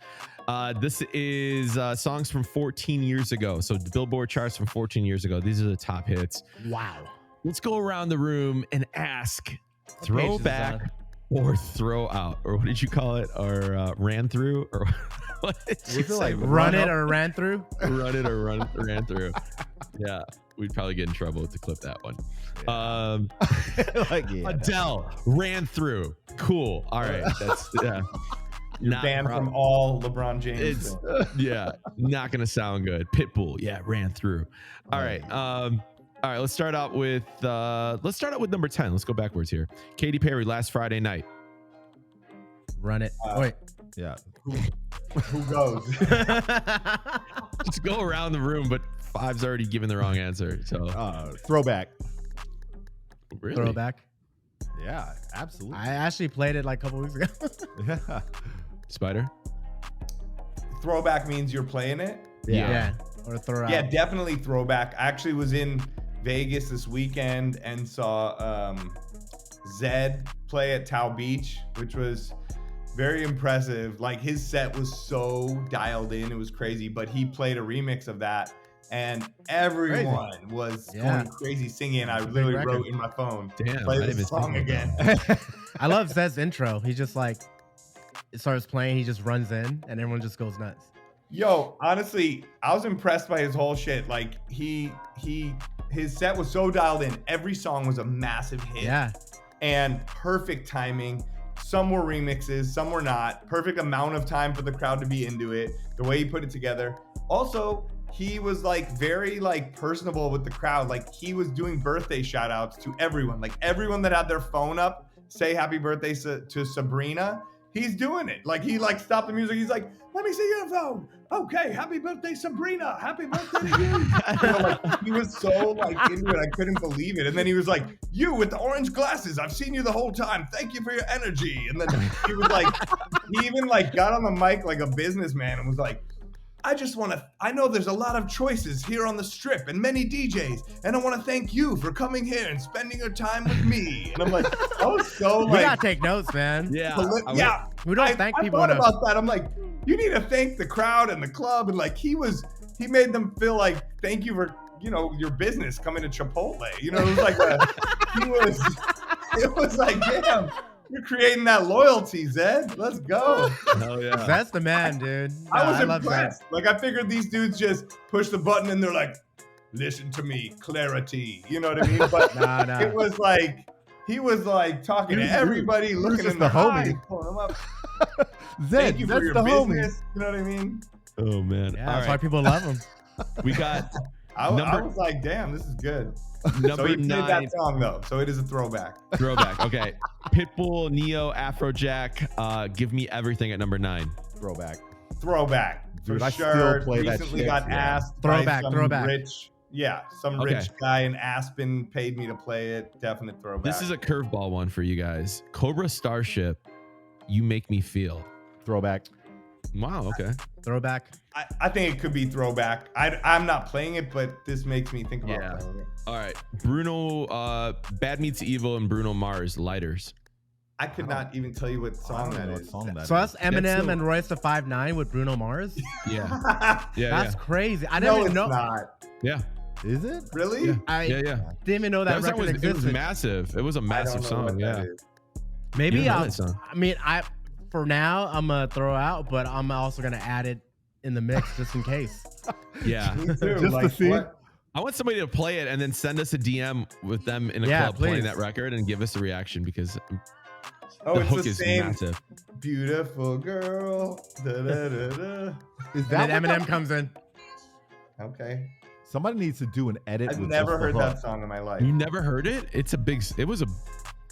This is songs from 14 years ago. So the Billboard charts from 14 years ago. These are the top hits. Wow. Let's go around the room and ask throwback or throw out, or what did you call it? Or ran through, or what did you say? like Run it or ran through? Run it or ran through. Yeah, we'd probably get in trouble to clip that one. Like, yeah. Adele ran through. Cool. All right, that's You're not banned prob- from all LeBron James. It's yeah, not gonna sound good. Pitbull, yeah, ran through. All right. All right, let's start out with number 10. Let's go backwards here. Katy Perry, Last Friday Night. Run it. Wait. Yeah. Who goes? Let's go around the room, but Five's already given the wrong answer. So Throwback. really? Throwback. Yeah, absolutely. I actually played it like a couple weeks ago. Yeah. Spider? Throwback means you're playing it. Yeah. Or throw out. Yeah, definitely throwback. I actually was in Vegas this weekend and saw Zed play at Tao Beach, which was very impressive. Like his set was so dialed in, it was crazy. But he played a remix of that, and everyone was going crazy singing. I literally wrote in my phone, Damn, play I this didn't song think again. I love Zed's intro. He just like it starts playing, he just runs in, and everyone just goes nuts. Yo, honestly, I was impressed by his whole shit. Like his set was so dialed in. Every song was a massive hit. Yeah. And perfect timing. Some were remixes, some were not. Perfect amount of time for the crowd to be into it. The way he put it together. Also, he was like very like personable with the crowd. Like he was doing birthday shout outs to everyone. Like everyone that had their phone up, say happy birthday to Sabrina. He's doing it. Like he like stopped the music. He's like, let me see your phone. Okay, happy birthday, Sabrina. Happy birthday to you. You know, like, he was so like into it. I couldn't believe it. And then he was like, you with the orange glasses. I've seen you the whole time. Thank you for your energy. And then he was like, he even like got on the mic like a businessman and was like, I know there's a lot of choices here on the strip and many DJs, and I want to thank you for coming here and spending your time with me. And I'm like, I was so like, We gotta take notes, man. Yeah. yeah. We don't thank people I thought enough. about that. I'm like, you need to thank the crowd and the club, and like he made them feel like thank you for your business coming to Chipotle. It was like it was like damn. You're creating that loyalty, Zed. Let's go. Hell yeah. That's the man, dude. I was love impressed. Like I figured these dudes just push the button and they're like, listen to me, clarity. You know what I mean? But Nah. it was like he was like talking to everybody, looking in the their eyes, homie. pulling them up. Zed, Thank you for that's your the business. homie. You know what I mean? Oh man. Yeah, All that's why right. people love him. We got I Number- was like, damn, this is good. So number he played 9 that song though, so it is a throwback. throwback. Okay. Pitbull, Neo, Afrojack, Give Me Everything at number 9. Throwback. Throwback. Dude, for I sure. still play that Recently shit, got yeah. asked Throwback, by some throwback. rich guy in Aspen paid me to play it. Definite throwback. This is a curveball one for you guys. Cobra Starship, You Make Me Feel. Throwback. Wow, okay. Throwback. I think it could be throwback. I'm not playing it, but this makes me think about Yeah. playing it. All right. Bruno, Bad Meets Evil and Bruno Mars, Lighters. I could not even tell you what song that is. So that's Eminem and Royce the 5'9" with Bruno Mars. Yeah. Yeah. That's crazy. I No, didn't it's even know. not. Yeah. Is it? Really? Yeah. I Yeah. didn't even know that That song record was, it was existed. massive. It was a I massive don't know song. what that Yeah. is. Maybe You know I'll. that song. I mean, for now I'm gonna throw out, but I'm also gonna add it in the mix just in case. Yeah. Me too. Just to see? what? I want somebody to play it and then send us a DM with them in a Yeah, club playing please. that record and give us a reaction because Oh, the it's hook the is same. massive. Beautiful girl. Da, da, da, da. Is And that then what Eminem that- comes in. Okay. Somebody needs to do an edit. I've with never just the heard hook. that song in my life. You never heard it? It was a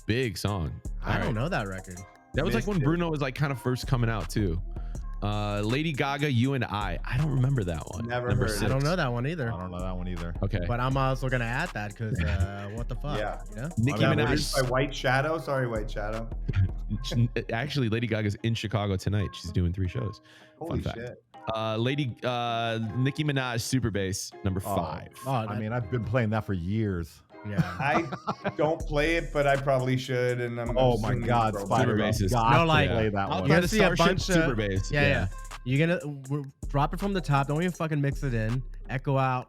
big song. I All don't right. know that record. That was like Missed when it. Bruno was like kind of first coming out too. Lady Gaga, You and I don't remember that one. Never Number heard it. six. I don't know that one either. I don't know that one either. Okay. But I'm also gonna add that because what the fuck? Yeah. You know? Nicki That was Minaj. by White Shadow. Sorry, White Shadow. Actually, Lady Gaga's in Chicago tonight. She's doing 3 shows. Holy fact. shit. Nicki Minaj, Super Bass, number 5. Oh, I mean, I've been playing that for years. yeah. I don't play it, but I probably should. And I'm Oh my assuming God, throwback. Spider Super basses. got No, to like- play that I'll one. try You to see a Starship bunch of- Super Bass. Yeah. You're gonna drop it from the top. Don't even fucking mix it in. Echo out.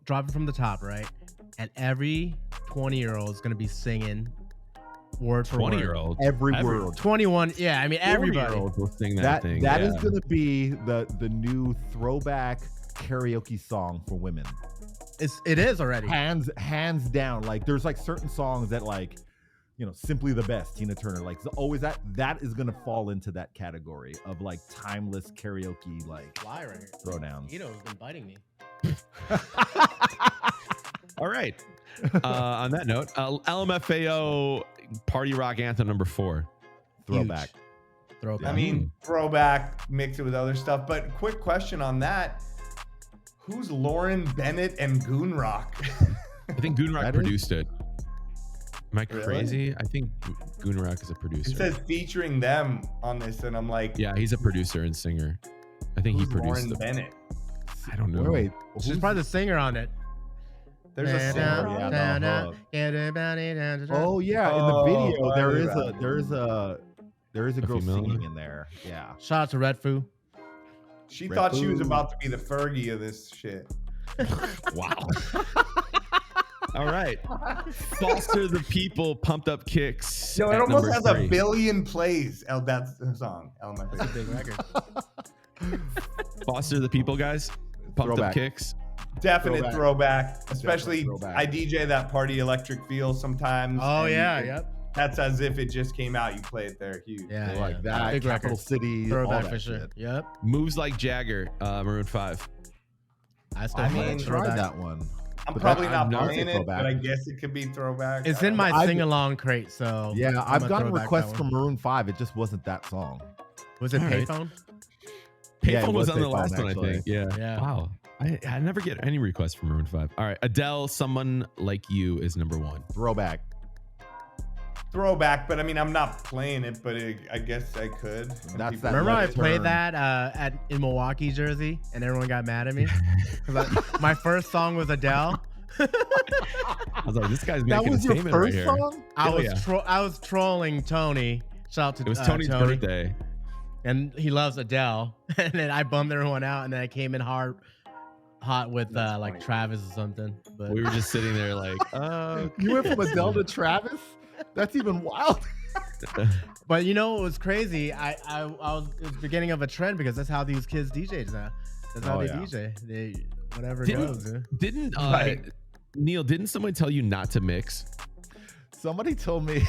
Drop it from the top, right? And every 20-year-old is gonna be singing word for word. 20-year-old. Every word. 21. Yeah, I mean everybody. 20-year-olds will sing that thing. That is yeah. going to be the new throwback karaoke song for women. It is already. Hands down. Like there's like certain songs that like, Simply the Best, Tina Turner. Like always that is going to fall into that category of like timeless karaoke like Fly right here. throwdowns. Ito's been biting me. All right. On that note, LMFAO Party Rock Anthem number 4. Throwback. Throwback. I mean, throwback, mix it with other stuff. But quick question on that. Who's Lauren Bennett and Goonrock? I think Goonrock That is- produced it. Am I Really? crazy? I think Goonrock is a It producer. says featuring them on this, and I'm like, Yeah, he's a producer and singer. I think he who's produced Lauren the. Bennett? I don't know. Wait. She's who's- probably the singer on it. There's a singer. yeah, no, Oh yeah, in the Oh, video there funny is about there is a girl female singing one? in there. Yeah. Shout out to Red Foo. She Red thought she was Bull. about to be the Fergie of this shit. Wow. All right. Foster the People, Pumped Up Kicks. Yo, it at almost number has 3. a billion plays. That's the song. That's a big record. Foster the People, guys. Pumped Up Throwback. Kicks. Definite throwback. Especially, throwback. I DJ that party electric feel sometimes. Oh and yeah, it- yep. That's as if it just came out. You play it there. Huge. Yeah, yeah. Like that, Big Capital record. City, all Throwback that for sure. shit. Yep. Moves Like Jagger, Maroon 5. I still I call mean, it I tried throwback. that one. I'm But probably that- not I've never playing said it, throwback. but I guess it could be throwback. It's I in don't my know. I've- sing along crate, so Yeah, I'm I've gonna gotten throwback requests that from one. Maroon 5. It just wasn't that song. Was it All right. Payphone? Yeah, Payphone it was was on the Payphone, last one, I actually. think. Yeah. Yeah. Wow. I never get any requests from Maroon 5. All right. Adele, Someone Like You is number 1. Throwback. Throwback, but I mean, I'm not playing it, but I guess I could. That's People that Remember play I left it. played turn. that in Milwaukee, Jersey, and everyone got mad at me? 'Cause my first song was Adele. I was like, this guy's That making a was your statement right first here. song? Hell yeah. I was trolling Tony. Shout out to It was Tony's Tony. birthday. And he loves Adele. And then I bummed everyone out, and then I came in hot with That's like funny. Travis or something. But We were just sitting there like, oh. You went from Adele to Travis? That's even wild. But you know what was crazy? I was it was the beginning of a trend because that's how these kids DJ now. That's how Oh, they yeah. DJ. They whatever Didn't- goes. Yeah. Didn't, Right. Neil, didn't someone tell you not to mix? Somebody told me.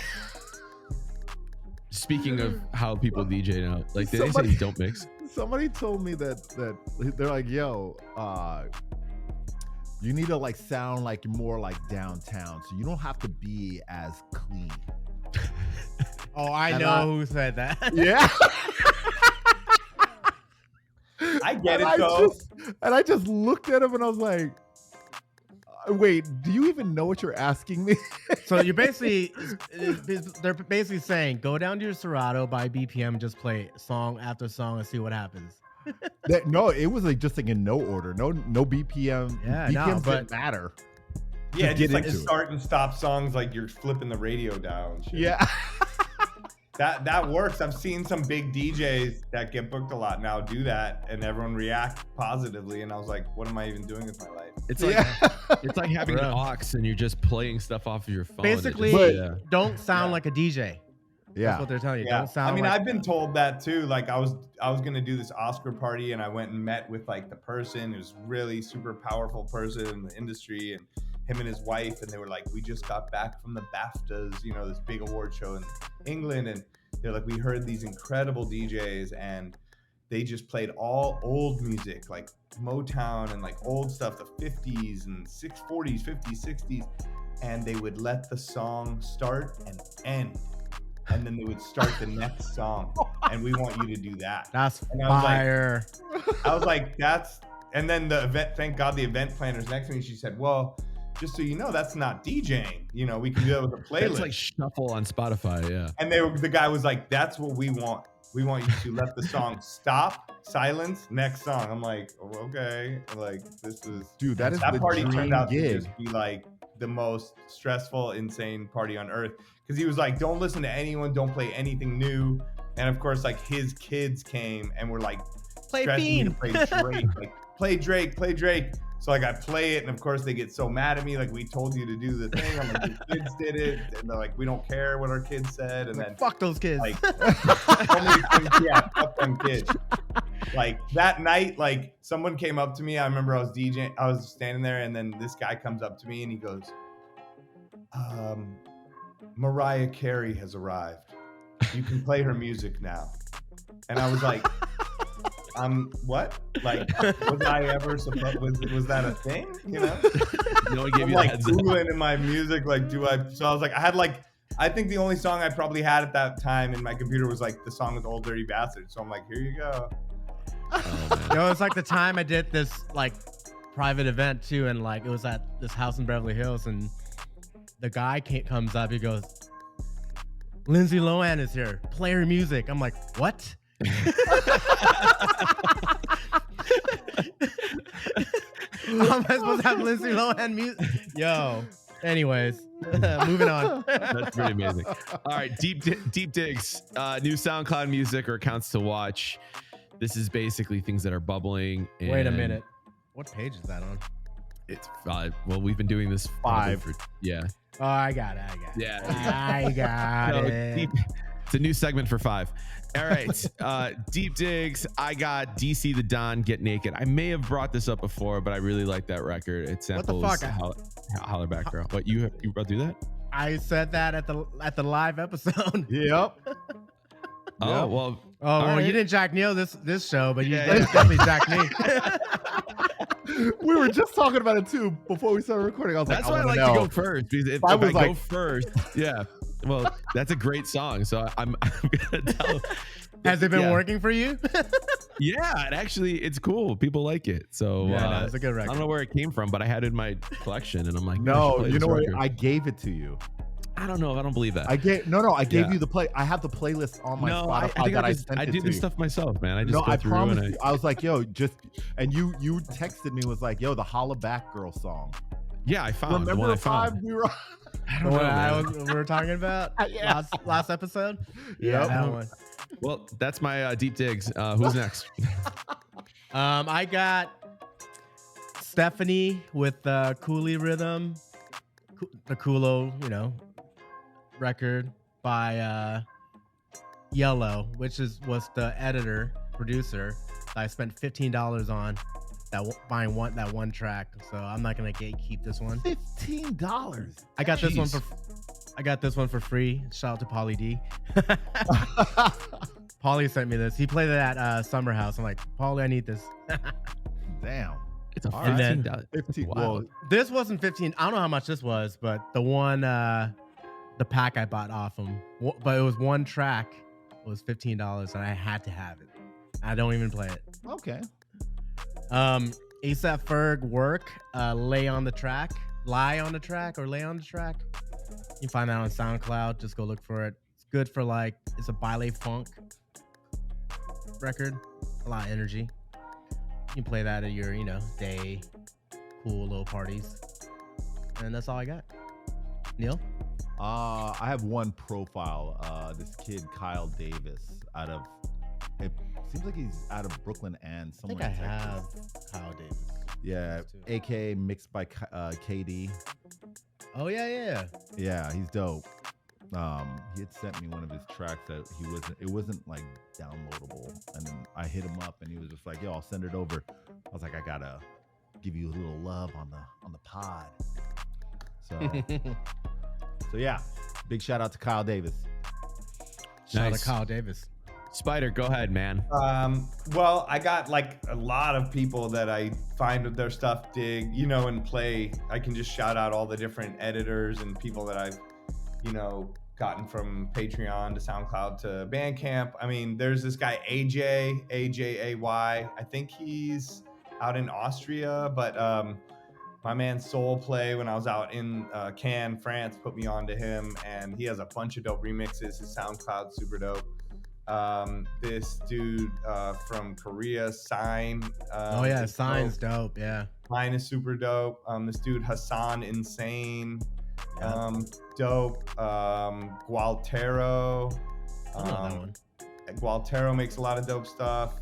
Speaking of how people DJ now, like, did they say Somebody- you don't mix? Somebody told me that they're like, yo, you need to like sound like more like downtown, so you don't have to be as clean. Oh, I And know I- who said that. Yeah. I get it though. I just looked at him and I was like, wait, do you even know what you're asking me? So you're basically, they're basically saying, go down to your Serato by BPM and just play song after song and see what happens. No, it was like just like in no order, no BPM. Yeah, BPM no, didn't matter. Yeah, just like into start and stop songs like you're flipping the radio down. Shit. Yeah. That works. I've seen some big DJs that get booked a lot now do that, and everyone react positively. And I was like, what am I even doing with my life? It's like it's like having an aux and you're just playing stuff off of your phone. Basically, don't sound like a DJ. Yeah, that's what they're telling you. Yeah. Don't sound. I mean, like I've been told that too. Like I was gonna do this Oscar party, and I went and met with like the person who's really super powerful person in the industry, and him and his wife, and they were like, we just got back from the BAFTAs, you know, this big award show in England, and they're like, we heard these incredible DJs, and they just played all old music, like Motown and like old stuff, the 50s and 40s, 50s, 60s, and they would let the song start and end, and then they would start the next song, and we want you to do that. That's and fire. I was like, that's, and then the event, thank God the event planner's next to me, she said, well, just so you know, that's not DJing. You know, we can do that with a playlist. It's like shuffle on Spotify, yeah. And the guy was like, that's what we want. We want you to let the song stop, silence, next song. I'm like, oh, okay. Like, this is... Dude, that party dream turned out gig. to just be like the most stressful, insane party on earth. Because he was like, don't listen to anyone, don't play anything new. And of course, like his kids came and were like, Play stressing me to Fiend. play Drake. Like, play Drake. So like I play it, and of course they get so mad at me. Like, we told you to do the thing. I'm like, the kids did it, and they're like, we don't care what our kids said. And then Fuck those kids. like, so many things, yeah, fuck them kids. Like that night, like someone came up to me. I remember I was DJing. I was standing there, and then this guy comes up to me and he goes, Mariah Carey has arrived. You can play her music now. And I was like, what? Like, was I ever supposed? Was that a thing? You know? No one gave I'm you like the heads up. Googling in my music. Like, do I? So I was like, I had like, I think the only song I probably had at that time in my computer was like the song with Old Dirty Bastard. So I'm like, here you go. Oh, You know, it's like the time I did this like private event too, and like it was at this house in Beverly Hills, and the guy comes up, he goes, Lindsay Lohan is here, play her music. I'm like, what? How am I supposed to have Lindsay Lohan music? Yo. Anyways, moving on. That's pretty amazing. All right, deep digs, new SoundCloud music or accounts to watch. This is basically things that are bubbling. And Wait a minute. What page is that on? It's well, we've been doing this 5. Yeah. Oh, I got it. Yeah. I got No, it. it's a new segment for 5. All right, deep digs. I got DC the Don, Get Naked. I may have brought this up before, but I really like that record. It samples fuck? Holler Back Girl. What you brought through that? I said that at the live episode. Yep. Oh well. Oh, well, right. you didn't Jack Neil this show, but you Yeah. definitely Jack me. We were just talking about it too before we started recording. I was That's like, why I like to go first. Because if I was go like- first, yeah. Well, that's a great song. So I'm gonna tell. Has it been Yeah. working for you? Yeah, it's cool. People like it. So Yeah, no, it's a good I record. don't know where it came from, but I had it in my collection, and I'm like, I should No, play you this know what? record. I gave it to you. I don't know if I don't believe that. I gave Yeah. you the play. I have the playlist on my no, Spotify I think that I sent it did to this you. stuff myself, man. I just No, go I through promise and you. I was like, yo, you texted me was like, yo, the Holla Back Girl song. yeah, I found the Remember one I the 5 found. we were on? I The don't know, one man. we were talking about Yeah. last episode. Yeah, Yep. that one. Well, that's my deep digs. Who's next? I got Stephanie with Cooley Rhythm, the Kulo, record by Yellow, which was the editor producer that I spent $15 on buying that one track. So I'm not gonna gatekeep this one. $15. I got this one Jeez. I got this one for free. Shout out to Pauly D. Pauly sent me this. He played it at Summer House. I'm like, Pauly, I need this. Damn. It's a And then- $15. 15. Wow. Well, This wasn't 15. I don't know how much this was, but the one, the pack I bought off him, but it was one track. It was $15, and I had to have it. I don't even play it. okay. ASAP Ferg work, lie on the track, or lay on the track. You can find that on SoundCloud. Just go look for it. It's good for like, it's a baile funk record. A lot of energy. You can play that at your, day, cool little parties. And that's all I got. Neil? I have one profile. This kid, Kyle Davis, it seems like he's out of Brooklyn and somewhere I think in I Texas. have Kyle Davis. Yeah, aka mixed by KD. Oh yeah. Yeah, he's dope. He had sent me one of his tracks that it wasn't like downloadable, and then I hit him up and he was just like, "Yo, I'll send it over." I was like, "I gotta give you a little love on the pod." So yeah, big shout out to Kyle Davis. Shout out Nice. to Kyle Davis. Spider, go ahead, man. Well, I got like a lot of people that I find their stuff dig, and play. I can just shout out all the different editors and people that I've, gotten from Patreon to SoundCloud to Bandcamp. I mean, there's this guy, AJ, AJAY. I think he's out in Austria, but my man Soul Play, when I was out in Cannes, France, put me on to him, and he has a bunch of dope remixes. His SoundCloud's super dope. This dude from Korea, Sign. Sign's dope. Yeah. Sign is super dope. This dude Hassan Insane, dope. Gualtero. I know that one. Gualtero makes a lot of dope stuff.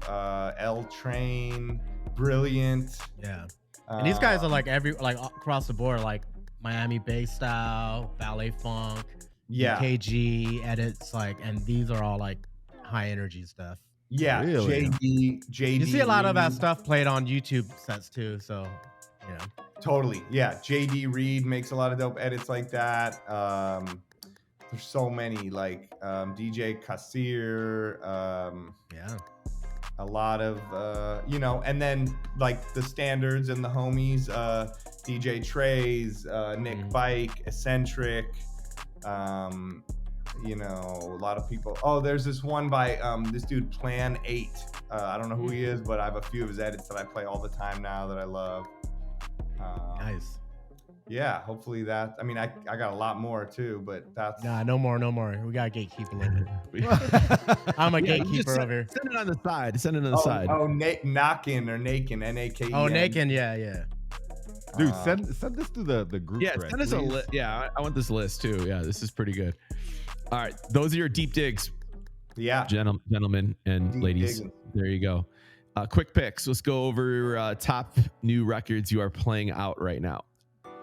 L Train, brilliant. Yeah. And these guys are like across the board, like Miami bass style, ballet funk, Yeah. KG edits, and these are all like high energy stuff. Yeah, Really? JD. You see a lot of that stuff played on YouTube sets too, so Totally. Yeah. JD Reed makes a lot of dope edits like that. There's so many, like DJ Kassir, a lot of, and then like the standards and the homies, DJ Trays, Nick Bike, Eccentric, a lot of people. Oh, there's this one by this dude Plan 8. I don't know who he is, but I have a few of his edits that I play all the time now that I love. Nice. Yeah, hopefully that. I mean, I got a lot more too, but that's. Nah, no more. We got gatekeep a little bit. I'm a gatekeeper over here. Send it on the side. Send it on the side. Oh, Nakin or Nakin, N-A-K-E-N. Oh, Nakin, yeah. Dude, send this to the group. Yeah, thread, send us a please. list. Yeah, I want this list too. Yeah, this is pretty good. All right, those are your deep digs, Yeah. gentlemen and Deep ladies. digging. There you go. Quick picks. Let's go over top new records you are playing out right now.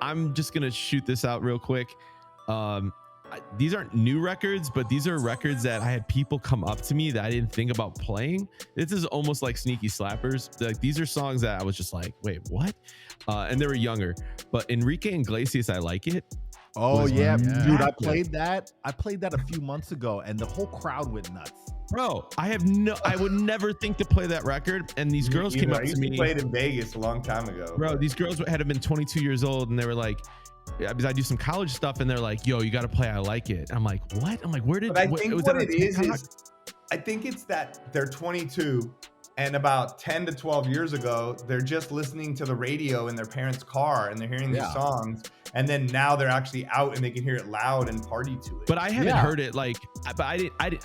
I'm just gonna shoot this out real quick. These aren't new records, but these are records that I had people come up to me that I didn't think about playing. This is almost like sneaky slappers. Like, these are songs that I was just like, wait, what? And they were younger. But Enrique Iglesias, I Like It. Oh was yeah, one. dude, I played that a few months ago, and the whole crowd went nuts. Bro, I would never think to play that record. And these girls came up to me. Played in Vegas a long time ago. Bro, these girls had been 22 years old, and they were like, because I do some college stuff, and they're like, yo, you got to play I Like It. I'm like, what? I'm like, where did? But I think was what that on it is TikTok? I think it's that they're 22, and about 10 to 12 years ago, they're just listening to the radio in their parents' car, and they're hearing these songs. And then now they're actually out and they can hear it loud and party to it. But I haven't heard it I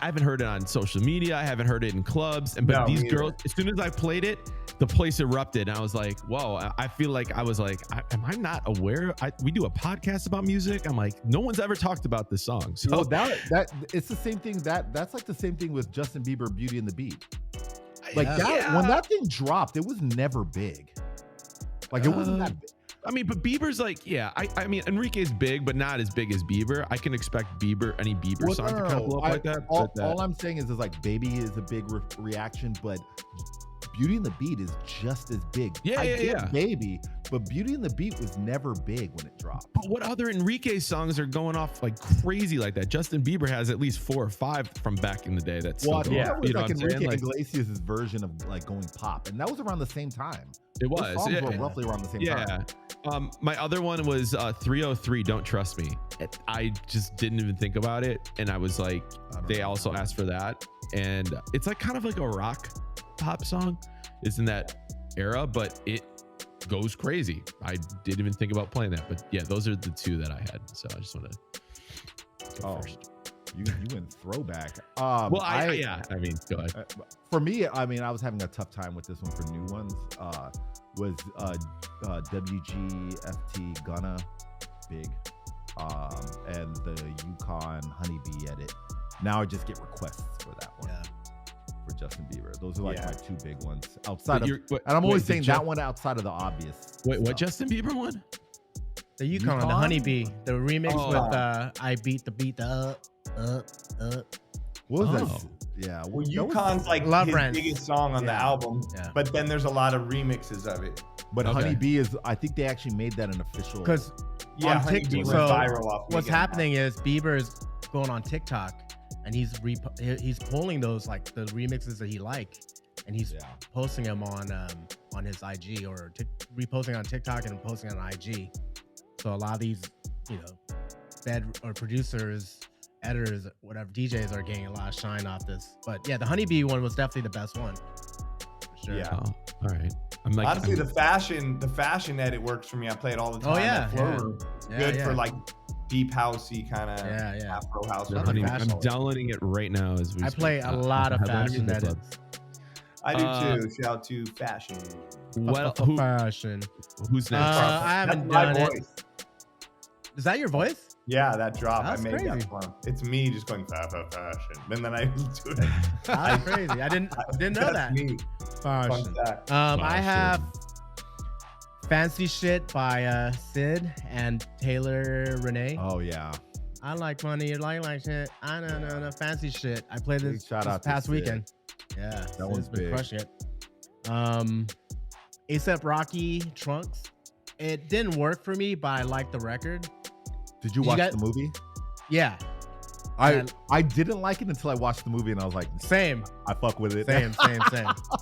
haven't heard it on social media. I haven't heard it in clubs. But these girls, as soon as I played it, the place erupted. And I was like, whoa, I feel like I was like, am I not aware? We do a podcast about music. I'm like, no one's ever talked about this song. So well, that it's the same thing. That's like the same thing with Justin Bieber, Beauty and the Beat. Like when that thing dropped, it was never big. Like it wasn't that big. I mean, but Bieber's like, I mean, Enrique's big, but not as big as Bieber. I can expect any Bieber song to kind of blow up like that. All I'm saying is like Baby is a big reaction, but Beauty and the Beat is just as big. I get Baby, but Beauty and the Beat was never big when it dropped. But what other Enrique songs are going off like crazy like that? Justin Bieber has at least 4 or 5 from back in the day. That's that was you know like Enrique like, Iglesias' version of like going pop, and that was around the same time. It was. Those songs were roughly around the same time. My other one was 303 Don't Trust Me. I just didn't even think about it, and I was like, they also asked for that, and it's like kind of like a rock pop song. Isn't that era, but it goes crazy. I didn't even think about playing that, but yeah, those are the two that I had. So I just want to go first. You went throwback. Well, I mean, go ahead. For me, I mean, I was having a tough time with this one for new ones. Was WGFT Gunna big, and the Yukon Honeybee edit. Now I just get requests for that one. Yeah. For Justin Bieber. Those are like my two big ones outside of, and I'm always saying that one outside of the obvious. Wait, what Justin Bieber one? The Yukon, the Honeybee, the remix with I beat the beat up. What was that? Yeah. Well, Yukon's like Love his Rent. biggest song on the album, but then there's a lot of remixes of it. But Honeybee is, I think they actually made that an official. Because on TikTok, so what's happening is Bieber is going on TikTok and he's pulling those like the remixes that he liked, and he's posting them on his IG or reposting on TikTok and posting on IG. So a lot of these, producers, editors, whatever, DJs are getting a lot of shine off this. But yeah, the Honeybee one was definitely the best one. For sure. Yeah. Oh, all right. I'm like, honestly, the fashion edit works for me. I play it all the time. Oh yeah, It's good for like deep housey kind of Afro house. I'm downloading it right now as we I play a lot of fashion edits. I do too. Shout out to fashion. Well, fashion. Who's next? I haven't done it. Is that your voice? Yeah, that drop. That's I made crazy. that one. It's me just going fashion. And then I do it. That's crazy. I didn't know that. Me. Fashion. I have Fancy Shit by Sid and Taylor Renee. Oh yeah. I like money. You like shit. I know. Fancy Shit. I played this past weekend. Yeah, that one's been crushing it. A$AP Rocky Trunks. It didn't work for me, but I liked the record. Did you watch the movie? Yeah. I didn't like it until I watched the movie and I was like, same. I fuck with it. Same.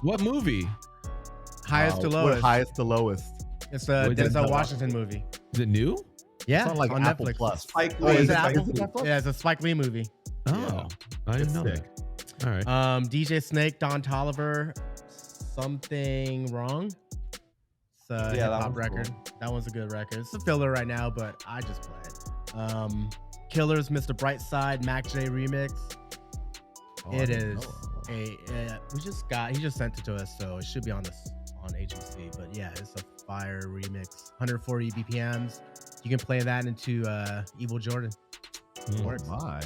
What movie? Highest to Lowest. Highest to Lowest. It's a Denzel Washington movie. Is it new? Yeah, it's on like Apple Netflix. Plus. Spike Oh, Lee. is it Apple? Yeah, it's a Spike Lee movie. Oh, I didn't know that. All right. DJ Snake, Don Toliver, Something Wrong. It's a hip hop record. Cool. That one's a good record. It's a filler right now, but I just play it. Killers, Mr. Brightside, Mac J remix. It is he just sent it to us, so it should be on HBC. But yeah, it's a fire remix. 140 BPMs. You can play that into Evil Jordan. Oh my.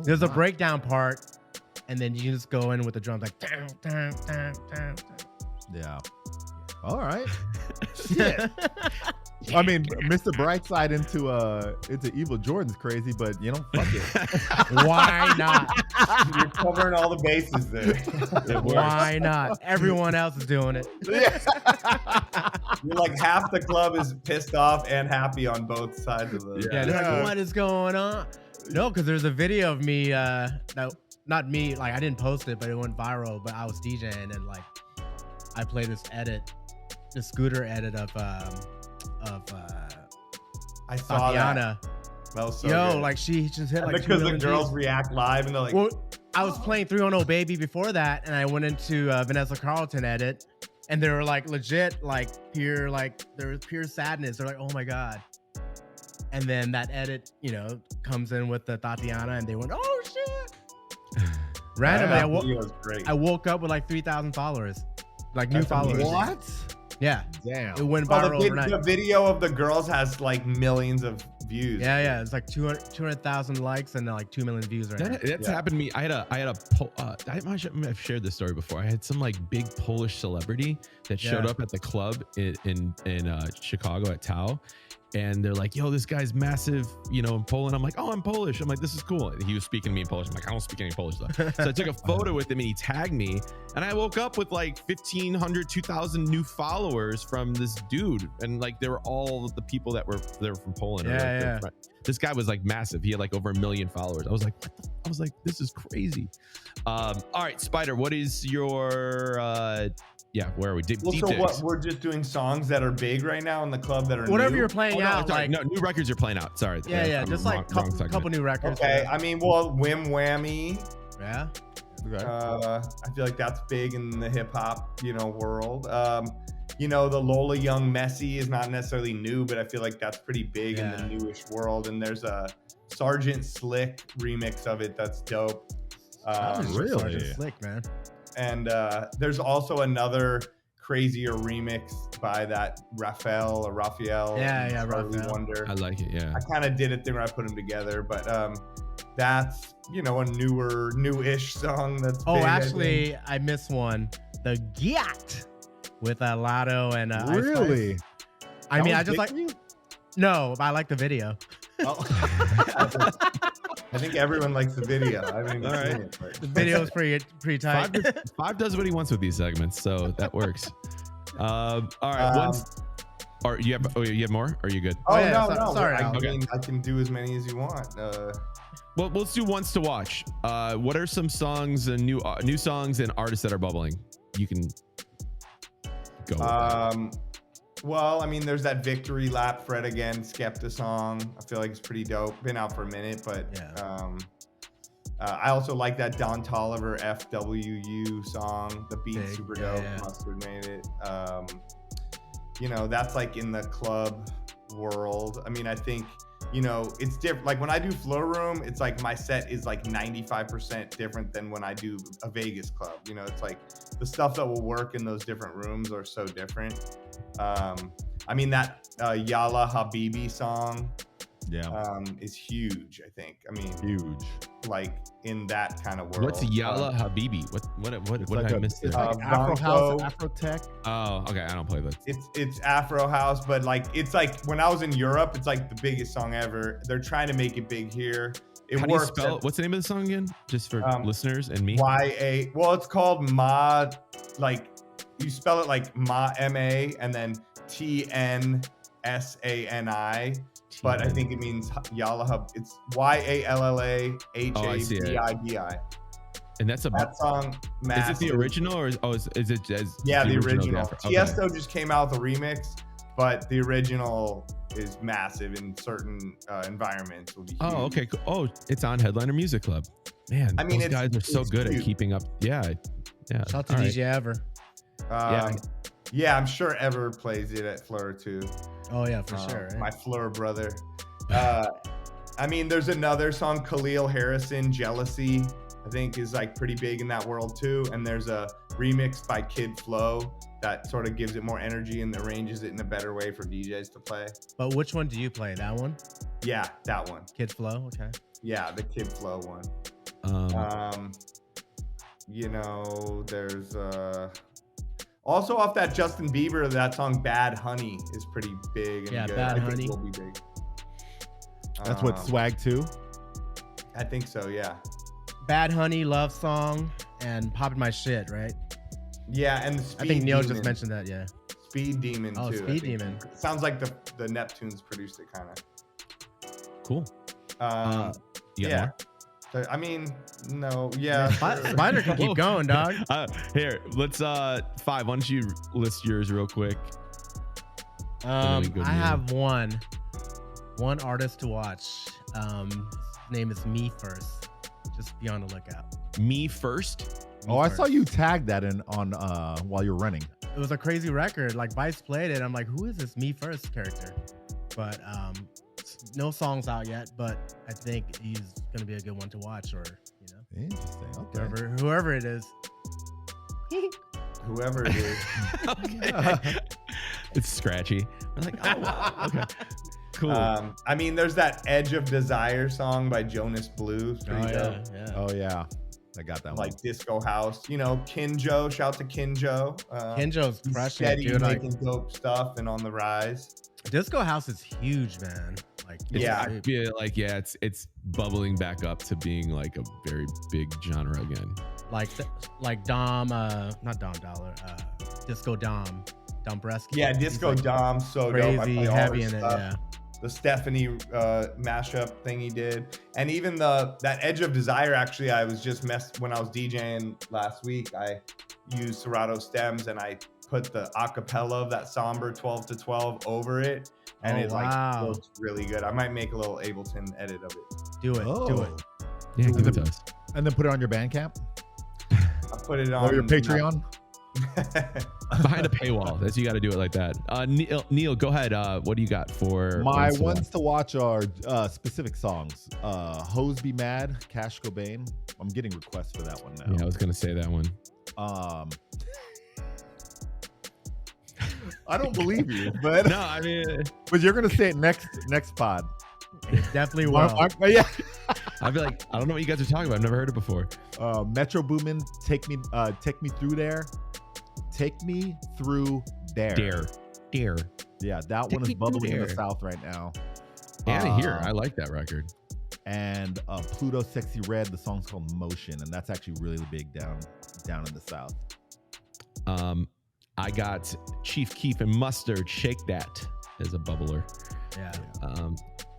There's a breakdown part, and then you just go in with the drums like yeah. All right. Shit. I mean, Mr. Brightside into Evil Jordan's crazy, but fuck it. Why not? You're covering all the bases there. Why not? Everyone else is doing it. You're like half the club is pissed off and happy on both sides of the. Yeah, they're like, what is going on? No, because there's a video of me. Not me. Like I didn't post it, but it went viral. But I was DJing and like I played this scooter edit of I saw Tatiana. That was so good. like she just hit like because the girls react live and they're like. Well, I was playing 310 Baby before that, and I went into Vanessa Carlton edit, and they were like legit, like pure, like there was pure sadness. They're like, oh my god. And then that edit, comes in with the Tatiana, and they went, oh shit. Randomly, I woke up with like 3,000 followers, like new followers. What? Yeah. Damn. It went viral overnight. The video of the girls has like millions of views. Yeah. It's like 200,000 likes and like 2 million views right now. That's happened to me. I have shared this story before. I had some like big Polish celebrity that showed up at the club in Chicago at Tao. And they're like, yo, this guy's massive, in Poland. I'm like, oh, I'm Polish. I'm like, this is cool. And he was speaking to me in Polish. I'm like, I don't speak any Polish though. So I took a photo with him and he tagged me. And I woke up with like 1,500, 2,000 new followers from this dude. And like, they were all the people that were from Poland. Yeah. This guy was like massive. He had like over 1 million followers. I was like, what the? I was like, this is crazy. All right, Spider, what is your... Yeah, where are we? Deep what we're just doing songs that are big right now in the club that are whatever new? You're playing out. No, new records you're playing out. Sorry. Yeah, just like couple new records. Okay, I mean, well, Whim Whammy. Yeah. Okay. I feel like that's big in the hip hop, world. The Lola Young Messi is not necessarily new, but I feel like that's pretty big in the newish world. And there's a Sergeant Slick remix of it that's dope. Really? Sergeant Slick, man. And there's also another crazier remix by that Raphael. Yeah, Charlie Raphael. Wonder. I like it. Yeah. I kind of did a thing where I put them together, but that's a newish song that's Oh, big, actually, I missed one. The Giat with Lotto and Ice Spice. Really? I mean, I That was just big like for you? no, but I like the video. Oh. I think everyone likes the video. I haven't even All right. seen it. But. The video is pretty tight. Five does what he wants with these segments, so that works. All right. Or you have more? Or are you good? Oh, yeah, no. sorry, I Alex. mean, I can do as many as you want. Well, let's do ones to watch. What are some songs and new songs and artists that are bubbling? You can go. With that. Well, I mean, there's that Victory Lap Fred Again Skepta song. I feel like it's pretty dope. Been out for a minute, but Yeah. I also like that Don Toliver FWU song. The beat's Big, super yeah, dope. yeah. Mustard made it. That's like in the club world. I mean, I think, it's different. Like when I do Floor Room, it's like my set is like 95% different than when I do a Vegas club. It's like the stuff that will work in those different rooms are so different. I mean, that Yalla Habibi song is huge, I think. I mean, Huge. like in that kind of world. What's Yalla Habibi? What like did I miss there? It's like Afro Bronco. House, Afro Tech. Oh, okay. I don't play that. It's Afro House, but like it's like when I was in Europe, it's like the biggest song ever. They're trying to make it big here. It How do you works. spell? What's the name of the song again? Just for listeners and me. YA. Well, it's called Ma. Like you spell it like Ma MA and then TNSANI. But I think it means Yalla Hub. It's YALLAHABIBI. And that's That song, massive. Is it the original or is it as Yeah, the original. Okay. Tiesto just came out with a remix, but the original is massive in certain environments. Will be huge. Oh, okay. Cool. Oh, it's on Headliner Music Club. Man, I mean, those guys are so it's good huge. at keeping up. Yeah. Shout out to All right. DJ Ever. Yeah, I'm sure Ever plays it at Fleur too. Oh yeah, for sure. Right? My Fleur brother. I mean, there's another song, Khalil Harrison, Jealousy, I think is like pretty big in that world too. And there's a remix by Kid Flow that sort of gives it more energy and arranges it in a better way for DJs to play. But which one do you play? That one? Yeah, that one. Kid Flow? Okay. Yeah, the Kid Flow one. There's also off that Justin Bieber, that song Bad Honey is pretty big. And Yeah, good. Bad I Honey. think will be big. That's what Swag 2. I think so, yeah. Bad Honey, Love Song, and Poppin' My Shit, right? Yeah, and the Speed I think Neil Demon. just mentioned that, yeah. Speed Demon too. Oh, I Speed think. Demon. Sounds like the Neptunes produced it kind of. Cool. You got Yeah. more? So, I mean, no, yeah. Spider can keep going, dog. Here, let's 5. Why don't you list yours real quick? I we go to have one artist to watch. His name is Me First. Just be on the lookout. Me First. Oh, I saw First. you tag that on while you're running. It was a crazy record. Like Vice played it. I'm like, who is this Me First character? But no songs out yet. But I think he's gonna be a good one to watch, or Interesting. Okay. whoever it is. Whoever it is. Okay. It's scratchy. I'm like, oh, wow. Okay. Cool. I mean, there's that Edge of Desire song by Jonas Blue. It's pretty dope. yeah. Oh yeah, I got that one. Like disco house, Kinjo. Shout to Kinjo. Kinjo's He's crushing it, steady, dude. Like, making dope stuff and on the rise. disco house is huge, man. Like, Yeah. I feel like it's bubbling back up to being like a very big genre again. like Dom, not Dom Dollar, Disco Dom Bresky. Yeah, Disco Dom, so dope. I Crazy play all heavy his in it, stuff. yeah. The Stephanie mashup thing he did, and even that Edge of Desire. Actually, I was just when I was DJing last week. I used Serato stems and I put the acapella of that somber 12 to 12 over it, and it looks really good. I might make a little Ableton edit of it. Do it. Oh. Do it. Yeah, give it to us. And then put it on your Bandcamp. I'll put it on your Patreon. Behind a paywall. That's, you got to do it like that. Neil, go ahead. What do you got for My ones to watch are specific songs. Hoes Be Mad, Cash Cobain. I'm getting requests for that one now. Yeah, I was gonna say that one. I don't believe you, but No, I mean, but you're gonna say it next pod. Definitely will. Yeah. I'd be like, I don't know what you guys are talking about. I've never heard it before. Metro Boomin, take me through there. Take me through there. Dare. Yeah, that Take one is Me Through bubbling in the There. South right now. And here, I like that record. And Pluto Sexy Red, the song's called Motion, and that's actually really big down in the South. I got Chief Keef and Mustard, Shake That as a bubbler. Yeah.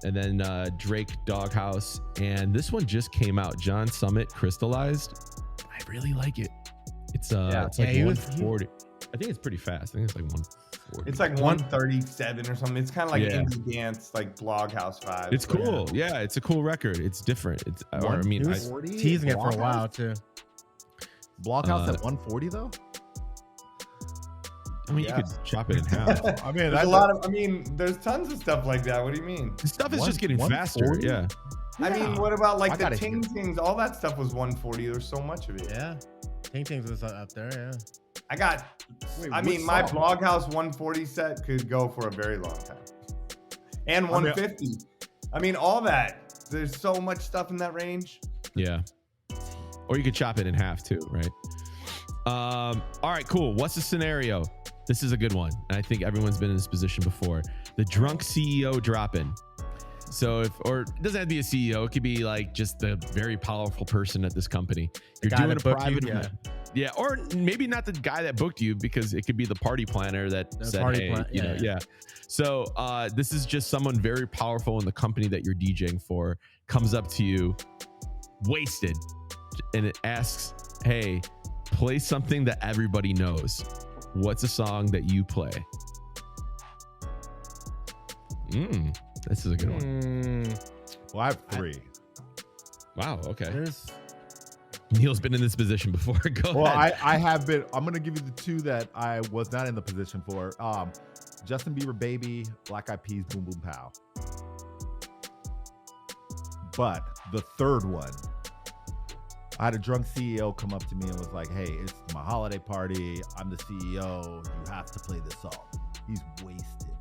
And then Drake, Doghouse. And this one just came out, John Summit, Crystallized. I really like it. It's it's like 140. I think it's pretty fast. I think it's like 140. It's like 137 or something. It's kind of like indie dance, like Bloghouse vibes. It's cool. Yeah, it's a cool record. It's different. It's He was teasing it for a while too. Blockhouse at 140 though? I mean, you could chop it in half. I mean, there's a lot of. I mean, there's tons of stuff like that. What do you mean? The stuff is just getting faster. 140? Yeah. I mean, what about like I the gotta Ting Tings? All that stuff was 140. There's so much of it. Yeah. Ting Tings was up there. Yeah. I got. Wait, I which mean, my song? Bloghouse 140 set could go for a very long time. And 150. I mean, all that. There's so much stuff in that range. Yeah. Or you could chop it in half too, right? All right, cool. What's the scenario? This is a good one. And I think everyone's been in this position before. The drunk CEO drop-in. So or it doesn't have to be a CEO. It could be like just the very powerful person at this company. You're guy doing a that booked private you, event. Yeah, or maybe not the guy that booked you, because it could be the party planner that said, hey, So this is just someone very powerful in the company that you're DJing for, comes up to you, wasted, and it asks, hey, play something that everybody knows. What's a song that you play? This is a good one. Well, I have 3. Wow, okay. There's Neil's been in this position before. Go Well, ahead. I have been. I'm gonna give you the 2 that I was not in the position for. Justin Bieber, Baby, Black Eyed Peas, Boom Boom Pow. But the third one, I had a drunk CEO come up to me and was like, hey, it's my holiday party. I'm the CEO. You have to play this song. He's wasted.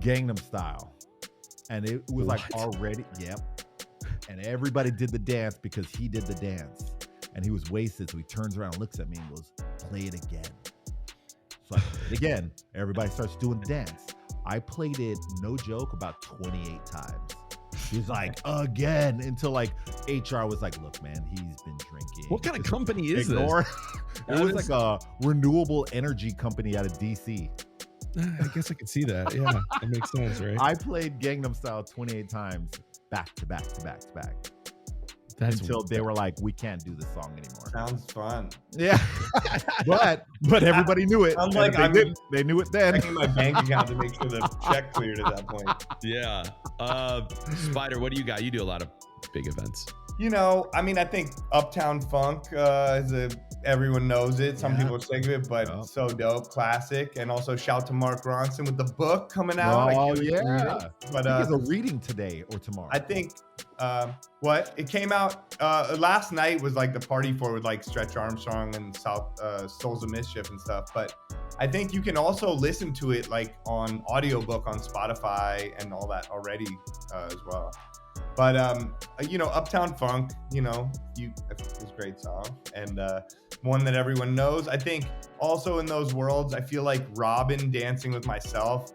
Gangnam Style. And it was like already, and everybody did the dance because he did the dance. And he was wasted. So he turns around and looks at me and goes, play it again. So I played it again. Everybody starts doing the dance. I played it, no joke, about 28 times. He's like, again, until like HR was like, look, man, he's been drinking. What kind of company is this? It was like a renewable energy company out of DC. I guess I can see that. Yeah, that makes sense, right? I played Gangnam Style 28 times back to back to back to back. That's until they were like, we can't do this song anymore. Sounds fun. Yeah. but everybody knew it. Sounds like they knew it then. Checking my bank account to make sure the check cleared at that point. Yeah. Spider, what do you got? You do a lot of big events. You know, I mean, I think Uptown Funk everyone knows it. Some people are sick of it, but so dope, classic. And also shout to Mark Ronson with the book coming out. Oh yeah, but there's a reading today or tomorrow. I think it came out last night was like the party for with like Stretch Armstrong and Souls of Mischief and stuff. But I think you can also listen to it like on audiobook on Spotify and all that already as well. But Uptown Funk, is a great song and one that everyone knows. I think also in those worlds, I feel like Robin Dancing with Myself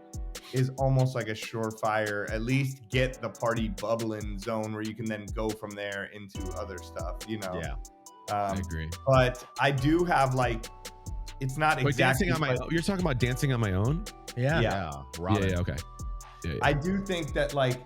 is almost like a surefire, at least get the party bubbling zone where you can then go from there into other stuff, Yeah, I agree. But I do have like, it's not exactly. You're talking about Dancing on My Own? Yeah. Robin. Yeah, okay. Yeah. I do think that like,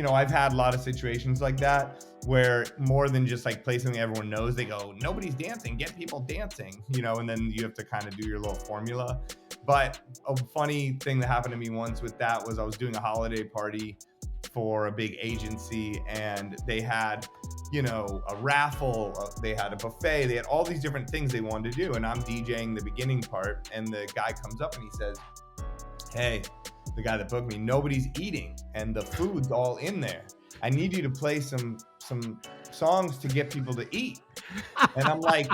I've had a lot of situations like that where more than just like play something everyone knows, they go, nobody's dancing, get people dancing, and then you have to kind of do your little formula. But a funny thing that happened to me once with that was I was doing a holiday party for a big agency, and they had, you know, a raffle, they had a buffet, they had all these different things they wanted to do. And I'm DJing the beginning part, and the guy comes up and he says, hey, the guy that booked me, nobody's eating and the food's all in there. I need you to play some songs to get people to eat. And I'm like,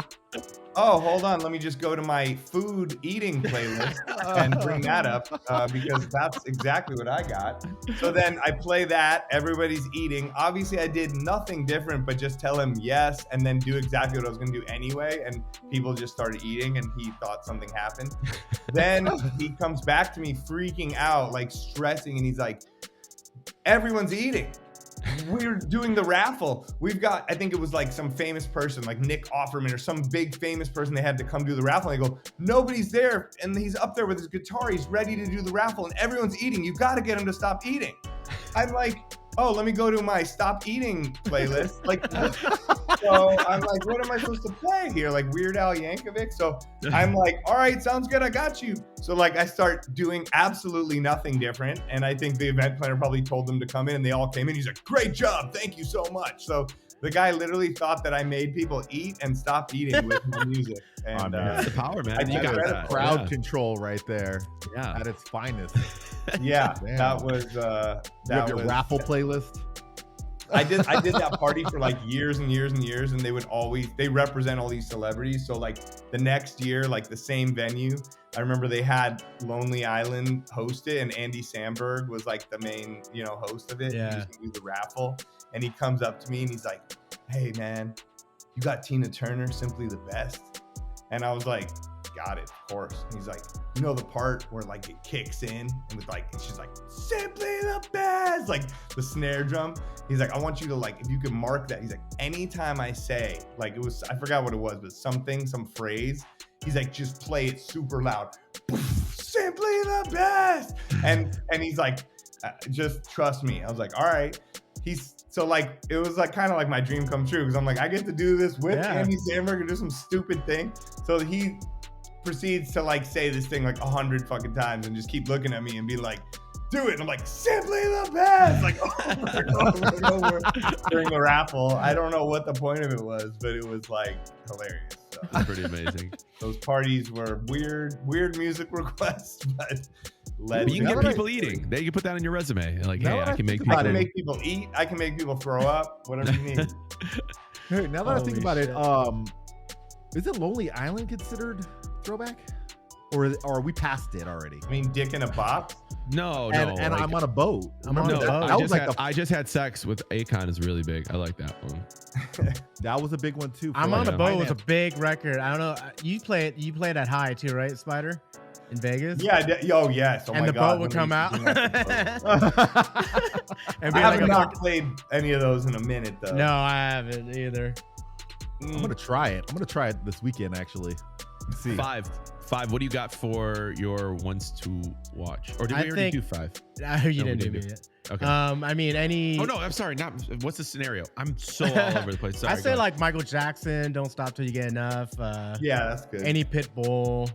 oh, hold on, let me just go to my food eating playlist and bring that up because that's exactly what I got. So then I play that, everybody's eating. Obviously I did nothing different but just tell him yes and then do exactly what I was gonna do anyway, and people just started eating and he thought something happened. Then he comes back to me freaking out, like stressing, and he's like, everyone's eating. We're doing the raffle. We've got, I think it was like some famous person, like Nick Offerman or some big famous person. They had to come do the raffle. And I go, nobody's there. And he's up there with his guitar. He's ready to do the raffle and everyone's eating. You got to get him to stop eating. I'm like, oh, let me go to my stop eating playlist. Like, so I'm like, what am I supposed to play here? Like Weird Al Yankovic. So I'm like, all right, sounds good. I got you. So like I start doing absolutely nothing different. And I think the event planner probably told them to come in and they all came in. He's like, great job. Thank you so much. So the guy literally thought that I made people eat and stop eating with my music. And that's the power, man. You got that crowd control right there. Yeah. At its finest. Yeah, Damn. that was You have your raffle playlist. I did that party for like years and years and years, and they represent all these celebrities. So like the next year, like the same venue, I remember they had Lonely Island host it, and Andy Samberg was like the main, you know, host of it. Yeah. He used to do the raffle, and he comes up to me and he's like, hey man, you got Tina Turner, Simply the Best? And I was like, got it, of course. And he's like, you know the part where like it kicks in and with like, and she's like, Simply the Best, like the snare drum. He's like, I want you to like, if you could mark that. He's like, anytime I say, like it was, I forgot what it was, but some phrase, he's like, just play it super loud. Simply the Best. And he's like, just trust me. I was like, all right. So like, it was like kind of like my dream come true, because I'm like, I get to do this with Andy Samberg and do some stupid thing. So he proceeds to like say this thing like 100 fucking times and just keep looking at me and be like, do it. And I'm like, Simply the Best, like over and over and over during the raffle. I don't know what the point of it was, but it was like hilarious. So, That's pretty amazing. those parties were weird music requests, but you can get people eating. They can put that on your resume. Like, hey, I can make people. I can make people eat. I can make people throw up. Whatever you need. Hey, now that I think about it, isn't Lonely Island considered throwback, or are we past it already? I mean, Dick in a Box. No, and like, I'm on a boat. I'm on a boat. That was like I just had sex with Akon is really big. I like that one. That was a big one too. I'm on a boat was a big record. I don't know. You played at High too, right, Spider? In Vegas? Yeah. Yes. Oh and my the God, boat would come out. and And I have not played any of those in a minute though. No, I haven't either. I'm gonna try it. I'm gonna try it this weekend actually. Let's see. Five. What do you got for your ones to watch? Or did we already do 5? You didn't do me yet. Okay. I mean, any. Oh no, I'm sorry. What's the scenario? I'm so all over the place. Sorry, I say like Michael Jackson, Don't Stop Till You Get Enough. Yeah, that's good. Any Pitbull.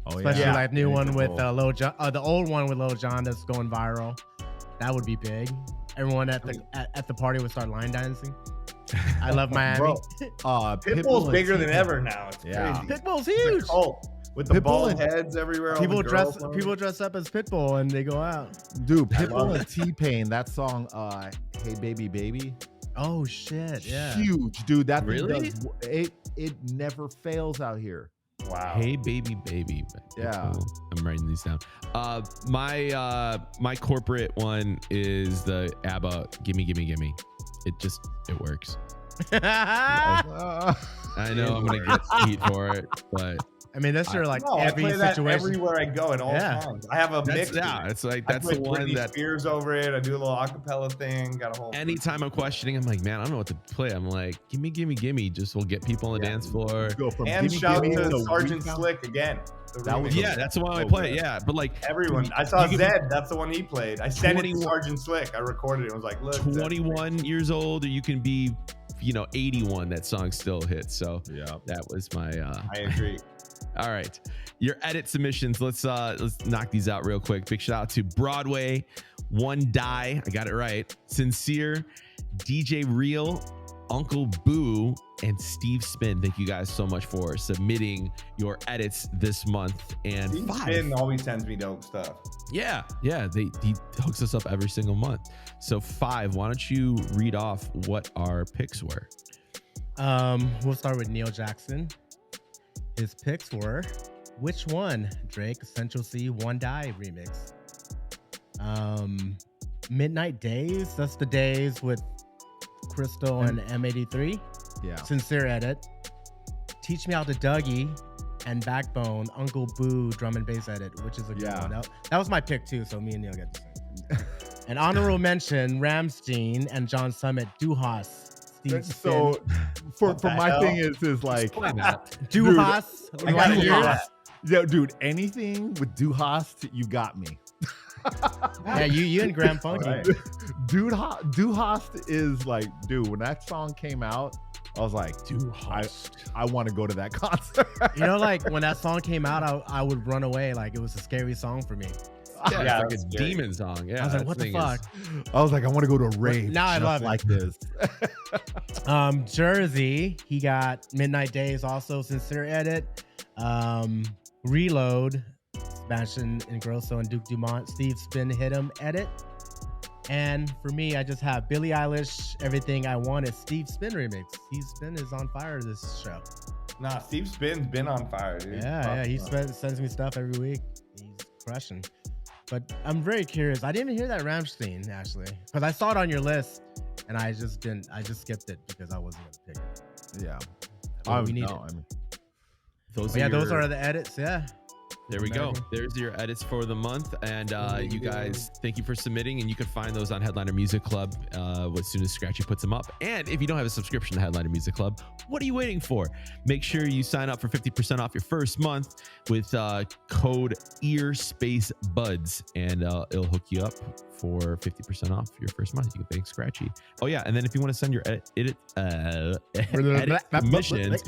Oh Especially yeah. like new one with Lil Jon, the old one with Lil Jon that's going viral. That would be big. Everyone at the party would start line dancing. I love Miami. Bro, Pitbull's bigger than ever now. It's crazy. Pitbull's huge. It's a cult with the bald heads everywhere. People dress up as Pitbull and they go out. Dude, Pitbull and T-Pain, that song, Hey Baby Baby. Oh shit, yeah. Huge, dude. That really? It never fails out here. Wow. Hey baby. Yeah. Cool. I'm writing these down. My corporate one is the ABBA Gimme. It works. Uh, I know I'm gonna get heat for it, but I mean that's like I every play that situation. everywhere I go at all times. I have a mix. Yeah, it's like I that's put the one Britney that Spears over it. I do a little acapella thing. Got a whole. anytime I'm questioning, I'm like, man, I don't know what to play. I'm like, gimme. Just will get people on the dance floor. Go from And Gimme shout Gimme to Sergeant Recount. Slick again. That was Yeah, that's the one I play. Yeah, but like everyone. I saw you Zed. That's the one he played. I sent it to 21 Sergeant Slick. I recorded it. I was like, look, Zed. 21 years old, or you can be, 81. That song still hits. So Yeah. that was my. I agree. All right, your edit submissions. Let's knock these out real quick. Big shout out to Broadway One Die, I got it right. Sincere, DJ Real, Uncle Boo, and Steve Spin. Thank you guys so much for submitting your edits this month. And Steve Spin always sends me dope stuff. Yeah, he hooks us up every single month. So 5, why don't you read off what our picks were? We'll start with Neil Jackson. His picks were Which One? Drake, Essential C, One Die remix. Midnight Days, that's the days with Crystal and M83. Yeah. Sincere edit. Teach Me How to Dougie and Backbone, Uncle Boo drum and bass edit, which is a good one. That was my pick too, so me and Neil get the same. An honorable mention, Ramstein and John Summit, Duhas. Steve So for my hell? thing is like Duhas. I gotta hear that. Yeah, dude, anything with Duhas, you got me. Yeah, you and Graham Funky. Right. Duhas is like, dude, when that song came out, I was like, dude, I want to go to that concert. You know, like when that song came out, I would run away. Like it was a scary song for me. Yeah, it's like a demon song. Yeah, I was like, what the fuck? I was like, I want to go to a rave. Now I love it. like this. Jerzy, he got Midnight Days, also Sincere edit. Reload, Sebastian Ingrosso and Duke Dumont, Steve Spin hit him edit. And for me, I just have Billie Eilish, Everything I Want is Steve Spin remix. Steve Spin is on fire this show. Nah, Steve Spin's been on fire, dude. Yeah, he sends me stuff every week. He's crushing. But I'm very curious. I didn't even hear that Ramstein, actually, because I saw it on your list, and I just skipped it because I wasn't gonna pick it. Yeah. We need it. I mean, Those are the edits. Yeah. There we go. There's your edits for the month. And you guys, thank you for submitting. And you can find those on Headliner Music Club as soon as Scratchy puts them up. And if you don't have a subscription to Headliner Music Club, what are you waiting for? Make sure you sign up for 50% off your first month with code EARSPACEBUDS. And it'll hook you up for 50% off your first month. You can thank Scratchy. Oh, yeah. And then if you want to send your edit submissions.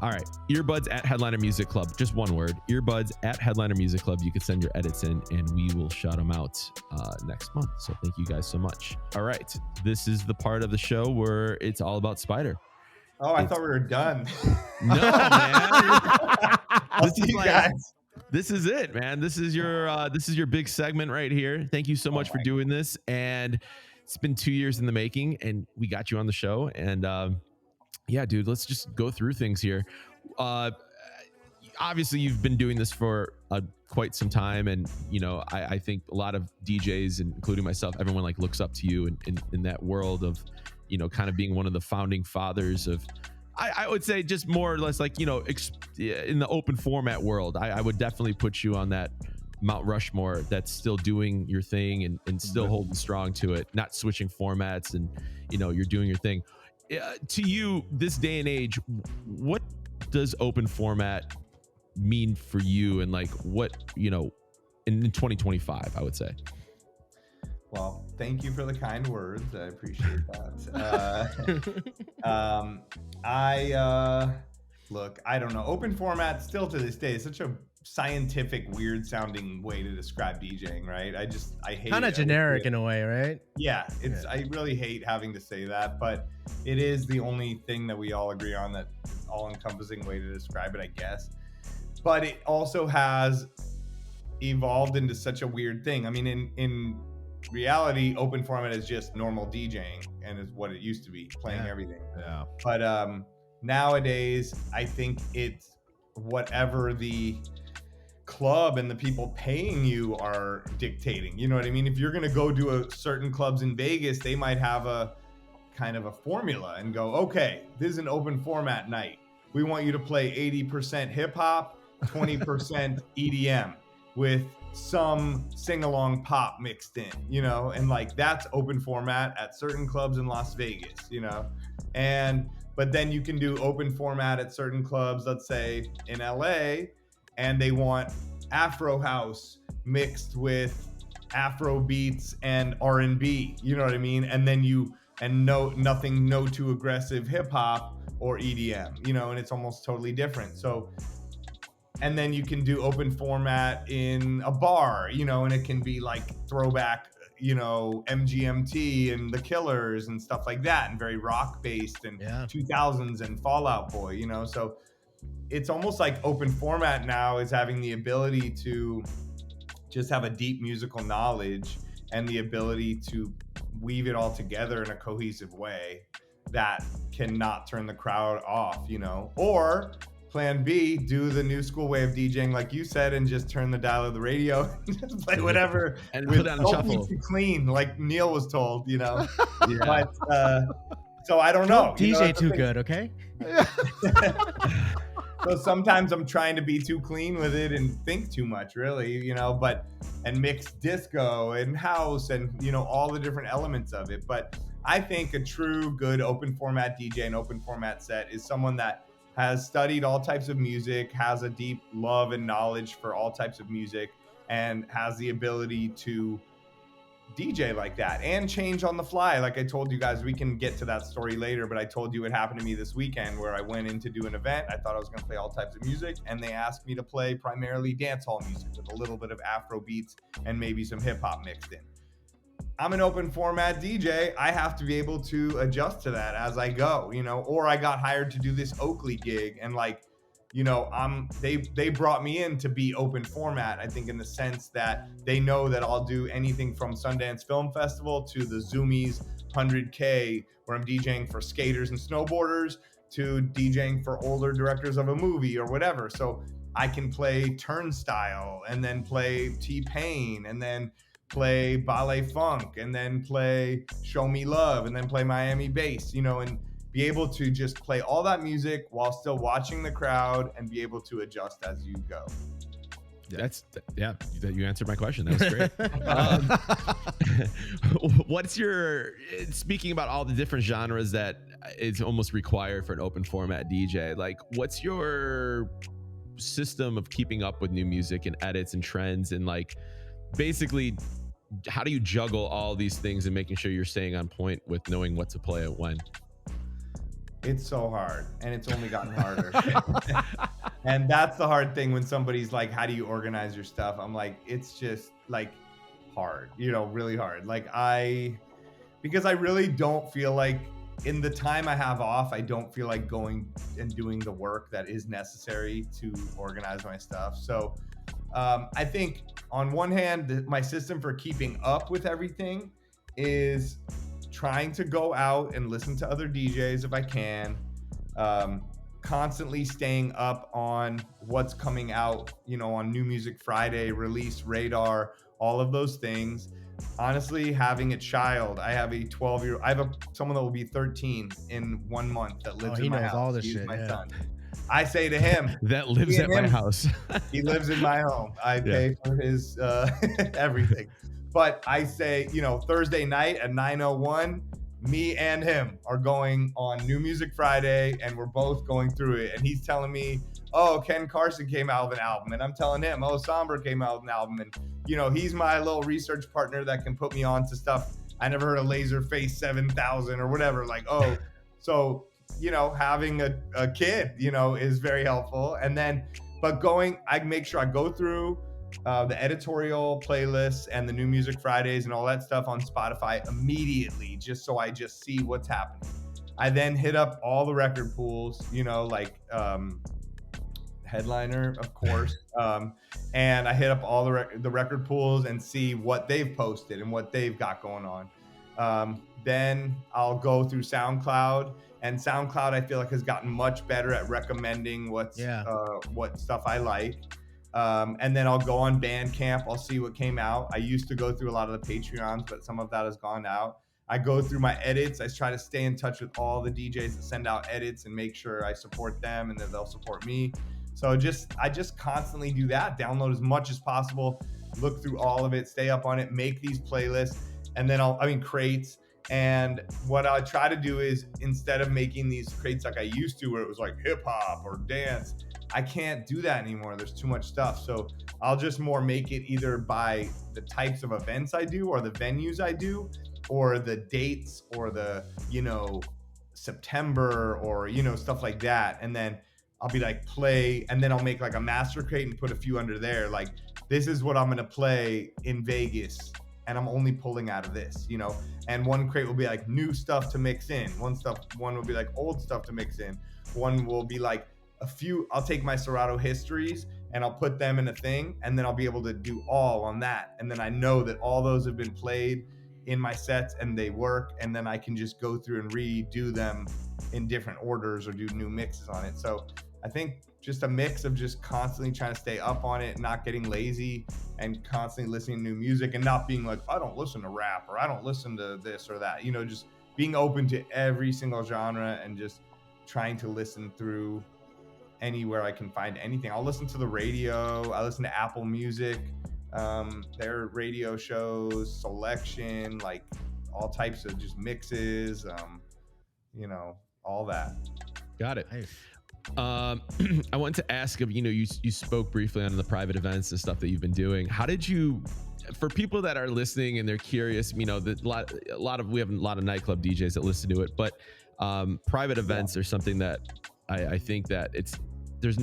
All right. Earbuds at Headliner Music Club. Just one word. Earbuds at Headliner Music Club. You can send your edits in and we will shout them out next month. So thank you guys so much. All right. This is the part of the show where it's all about Spider. Oh, I thought we were done. No, man. Guys. This is it, man. This is your big segment right here. Thank you so much for doing this. And it's been 2 years in the making and we got you on the show. And yeah, dude, let's just go through things here. Obviously, you've been doing this for quite some time. And, you know, I think a lot of DJs, including myself, everyone like looks up to you in that world of, you know, kind of being one of the founding fathers of, I would say just more or less like, you know, in the open format world. I would definitely put you on that Mount Rushmore that's still doing your thing and still holding strong to it, not switching formats and, you know, you're doing your thing. To you, this day and age, what does open format mean for you? And like what, you know, in 2025, I would say. Well, thank you for the kind words. I appreciate that. Look, I don't know. Open format still to this day is such a scientific, weird sounding way to describe DJing, right? I hate kind of it. generic in a way, right? Yeah, I really hate having to say that, but it is the only thing that we all agree on that is all-encompassing way to describe it, I guess. But it also has evolved into such a weird thing. I mean, in reality, open format is just normal DJing and is what it used to be, playing everything. Yeah. But nowadays, I think it's whatever the club and the people paying you are dictating. You know what I mean? If you're going to go to a certain clubs in Vegas, they might have a kind of a formula and go, okay, this is an open format night. We want you to play 80% hip hop, 20% EDM with some sing-along pop mixed in, you know, and like that's open format at certain clubs in Las Vegas, you know, but then you can do open format at certain clubs, let's say in LA, and they want Afro house mixed with Afro beats and R&B, you know what I mean? And then no too aggressive hip hop or EDM, you know, and it's almost totally different. So, And then you can do open format in a bar, you know, and it can be like throwback, you know, MGMT and the Killers and stuff like that, and very rock based and 2000s and Fall Out Boy, you know. So it's almost like open format now is having the ability to just have a deep musical knowledge and the ability to weave it all together in a cohesive way that cannot turn the crowd off, you know. Or plan B, do the new school way of DJing like you said and just turn the dial of the radio and just play whatever and put on shuffle. Too clean, like Neil was told, you know. But so I don't know. DJ too good, okay? So sometimes I'm trying to be too clean with it and think too much, really, you know, and mix disco and house and, you know, all the different elements of it. But I think a true good open format DJ and open format set is someone that has studied all types of music, has a deep love and knowledge for all types of music, and has the ability to DJ like that and change on the fly. Like I told you guys, we can get to that story later, but I told you it happened to me this weekend where I went in to do an event. I thought I was going to play all types of music, and they asked me to play primarily dance hall music with a little bit of Afro beats and maybe some hip hop mixed in. I'm an open format DJ. I have to be able to adjust to that as I go, you know, or I got hired to do this Oakley gig and like, you know, they brought me in to be open format, I think, in the sense that they know that I'll do anything from Sundance Film Festival to the Zoomies 100K, where I'm DJing for skaters and snowboarders, to DJing for older directors of a movie or whatever. So I can play Turnstile and then play T-Pain and then play Ballet Funk and then play Show Me Love and then play Miami Bass, you know, and be able to just play all that music while still watching the crowd and be able to adjust as you go. You answered my question. That was great. What's your, speaking about all the different genres that is almost required for an open format DJ, like what's your system of keeping up with new music and edits and trends, and like basically how do you juggle all these things and making sure you're staying on point with knowing what to play at when? It's so hard, and it's only gotten harder. And that's the hard thing when somebody's like, how do you organize your stuff? I'm like, it's just like hard, you know, really hard. Like because I really don't feel like in the time I have off, I don't feel like going and doing the work that is necessary to organize my stuff. So I think on one hand, my system for keeping up with everything is trying to go out and listen to other DJs if I can, constantly staying up on what's coming out, you know, on New Music Friday, Release Radar, all of those things. Honestly, having a child, I have a 12-year-old, I have someone that will be 13 in 1 month that lives in my house. All this He's shit, my son. I say to him, that lives at my house. He lives in my home. I pay for his everything. But I say, you know, Thursday night at 9:01, me and him are going on New Music Friday, and we're both going through it. And he's telling me, oh, Ken Carson came out with an album. And I'm telling him, oh, Somber came out with an album. And, you know, he's my little research partner that can put me on to stuff. I never heard of Laserface 7000 or whatever. Like, oh, so, you know, having a kid, you know, is very helpful. And then, but I make sure I go through the editorial playlists and the New Music Fridays and all that stuff on Spotify immediately, just so I just see what's happening. I then hit up all the record pools, you know, like Headliner, of course, and I hit up all the record pools and see what they've posted and what they've got going on. Then I'll go through SoundCloud, and SoundCloud I feel like has gotten much better at recommending what stuff I like. And then I'll go on Bandcamp. I'll see what came out. I used to go through a lot of the Patreons, but some of that has gone out. I go through my edits. I try to stay in touch with all the DJs that send out edits and make sure I support them and that they'll support me. So I just constantly do that. Download as much as possible, look through all of it, stay up on it, make these playlists, and then crates. And what I try to do is, instead of making these crates like I used to, where it was like hip hop or dance, I can't do that anymore. There's too much stuff. So I'll just more make it either by the types of events I do or the venues I do or the dates or the, you know, September or, you know, stuff like that. And then I'll be like play, and then I'll make like a master crate and put a few under there. Like, this is what I'm gonna play in Vegas, and I'm only pulling out of this, you know. And one crate will be like new stuff to mix in. One will be like old stuff to mix in. One will be like I'll take my Serato histories and I'll put them in a thing, and then I'll be able to do all on that. And then I know that all those have been played in my sets and they work, and then I can just go through and redo them in different orders or do new mixes on it. So I think just a mix of just constantly trying to stay up on it, not getting lazy, and constantly listening to new music, and not being like, I don't listen to rap, or I don't listen to this or that, you know, just being open to every single genre and just trying to listen through anywhere I can find anything. I'll listen to the radio. I listen to Apple Music, their radio shows, selection, like all types of just mixes, you know, all that. Got it. Nice. I wanted to ask of, you know, you spoke briefly on the private events and stuff that you've been doing. How did you, for people that are listening and they're curious, you know, we have a lot of nightclub DJs that listen to it, but private events are something that I think that there's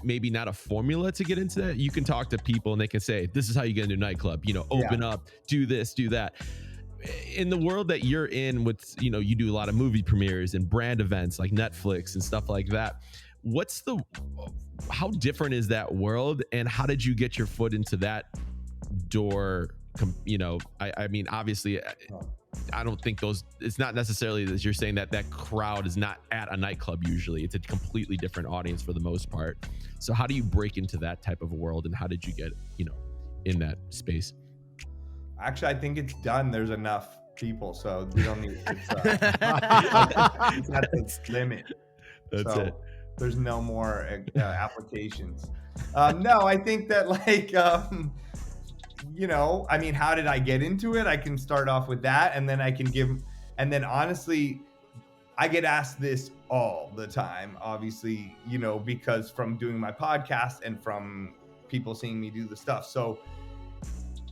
maybe not a formula to get into that. You can talk to people and they can say, this is how you get into a nightclub, you know, open up, do this, do that. In the world that you're in with, you know, you do a lot of movie premieres and brand events like Netflix and stuff like that. How different is that world, and how did you get your foot into that door? You know, I mean, obviously I don't think it's not necessarily that you're saying that crowd is not at a nightclub. Usually it's a completely different audience for the most part. So how do you break into that type of a world, and how did you get, you know, in that space? Actually, I think it's done. There's enough people, so we don't need it's at the limit. That's it. There's no more applications. No, I think that like, you know, I mean, how did I get into it? I can start off with that, and then and then honestly, I get asked this all the time, obviously, you know, because from doing my podcast and from people seeing me do the stuff. So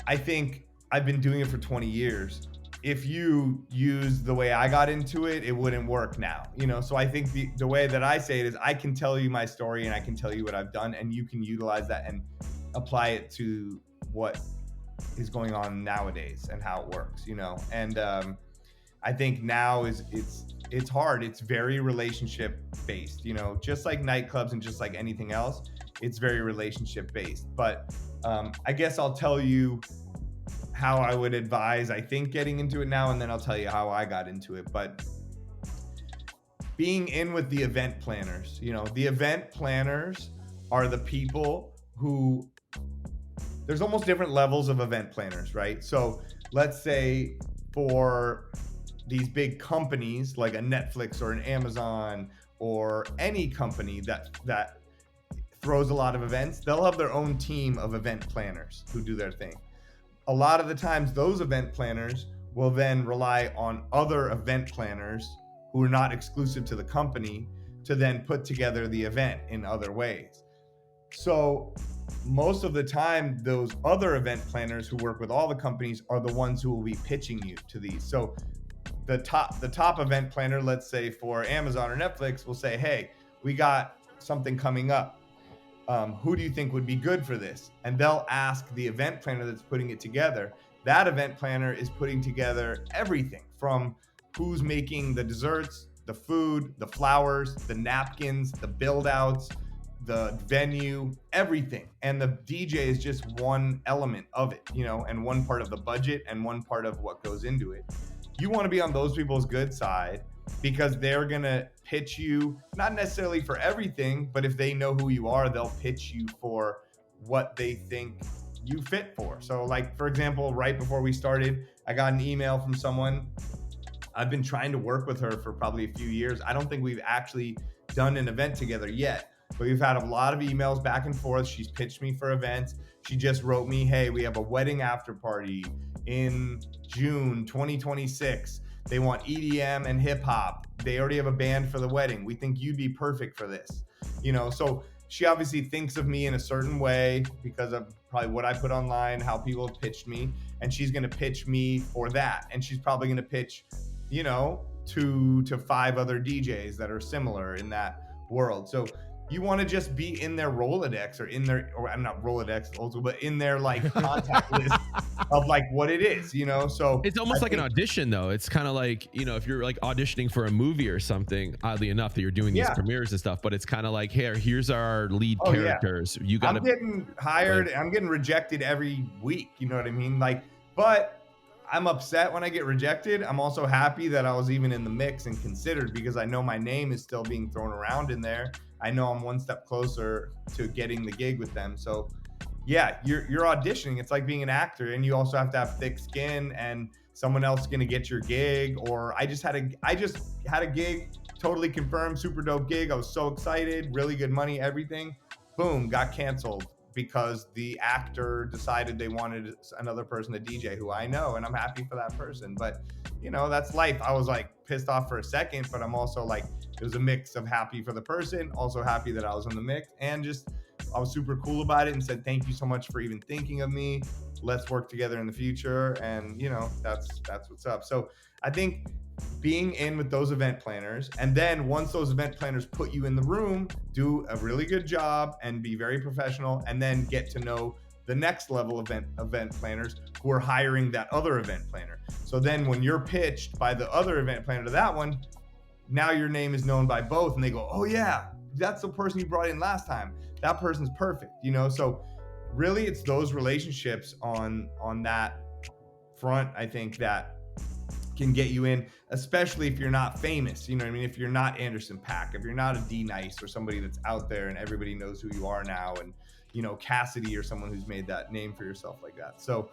I think I've been doing it for 20 years. If you use the way I got into it, it wouldn't work now, you know? So I think the way that I say it is I can tell you my story and I can tell you what I've done, and you can utilize that and apply it to what is going on nowadays and how it works, you know? And I think now it's hard. It's very relationship based, you know, just like nightclubs and just like anything else, it's very relationship based. But I guess I'll tell you how I would advise, I think, getting into it now, and then I'll tell you how I got into it. But being in with the event planners, you know, the event planners are the people who, there's almost different levels of event planners, right? So let's say for these big companies like a Netflix or an Amazon or any company that throws a lot of events, they'll have their own team of event planners who do their thing. A lot of the times those event planners will then rely on other event planners who are not exclusive to the company to then put together the event in other ways. So most of the time, those other event planners who work with all the companies are the ones who will be pitching you to these. So the top event planner, let's say for Amazon or Netflix, will say, hey, we got something coming up. Who do you think would be good for this? And they'll ask the event planner that's putting it together. That event planner is putting together everything from who's making the desserts, the food, the flowers, the napkins, the build outs, the venue, everything. And the DJ is just one element of it, you know, and one part of the budget and one part of what goes into it. You want to be on those people's good side because they're going to pitch you, not necessarily for everything, but if they know who you are, they'll pitch you for what they think you fit for. So like, for example, right before we started, I got an email from someone. I've been trying to work with her for probably a few years. I don't think we've actually done an event together yet, but we've had a lot of emails back and forth. She's pitched me for events. She just wrote me, hey, we have a wedding after party in June 2026. They want EDM and hip hop. They already have a band for the wedding. We think you'd be perfect for this. You know, so she obviously thinks of me in a certain way because of probably what I put online, how people have pitched me, and she's going to pitch me for that. And she's probably going to pitch, you know, 2 to 5 other DJs that are similar in that world. So you want to just be in their Rolodex or in their, or I'm not Rolodex also, but in their like contact list of like what it is, you know? So it's almost like an audition though. It's kind of like, you know, if you're like auditioning for a movie or something, oddly enough, that you're doing these premieres and stuff, but it's kind of like, here's our lead characters. You got to, I'm getting hired. I'm getting rejected every week. You know what I mean? Like, but I'm upset when I get rejected. I'm also happy that I was even in the mix and considered, because I know my name is still being thrown around in there. I know I'm one step closer to getting the gig with them. So yeah, you're auditioning. It's like being an actor, and you also have to have thick skin, and someone else is going to get your gig. Or I just had a gig, totally confirmed, super dope gig. I was so excited, really good money, everything. Boom, got canceled because the actor decided they wanted another person to DJ who I know, and I'm happy for that person. But you know, that's life. I was like pissed off for a second, but I'm also like, it was a mix of happy for the person, also happy that I was in the mix, and just I was super cool about it and said, thank you so much for even thinking of me. Let's work together in the future. And you know, that's what's up. So I think being in with those event planners, and then once those event planners put you in the room, do a really good job and be very professional, and then get to know the next level event planners who are hiring that other event planner. So then when you're pitched by the other event planner to that one, now your name is known by both, and they go, oh yeah, that's the person you brought in last time. That person's perfect, you know? So really it's those relationships on that front, I think, that can get you in, especially if you're not famous. You know what I mean? If you're not Anderson .Paak, if you're not a D-Nice or somebody that's out there and everybody knows who you are now, and you know, Cassidy or someone who's made that name for yourself like that. So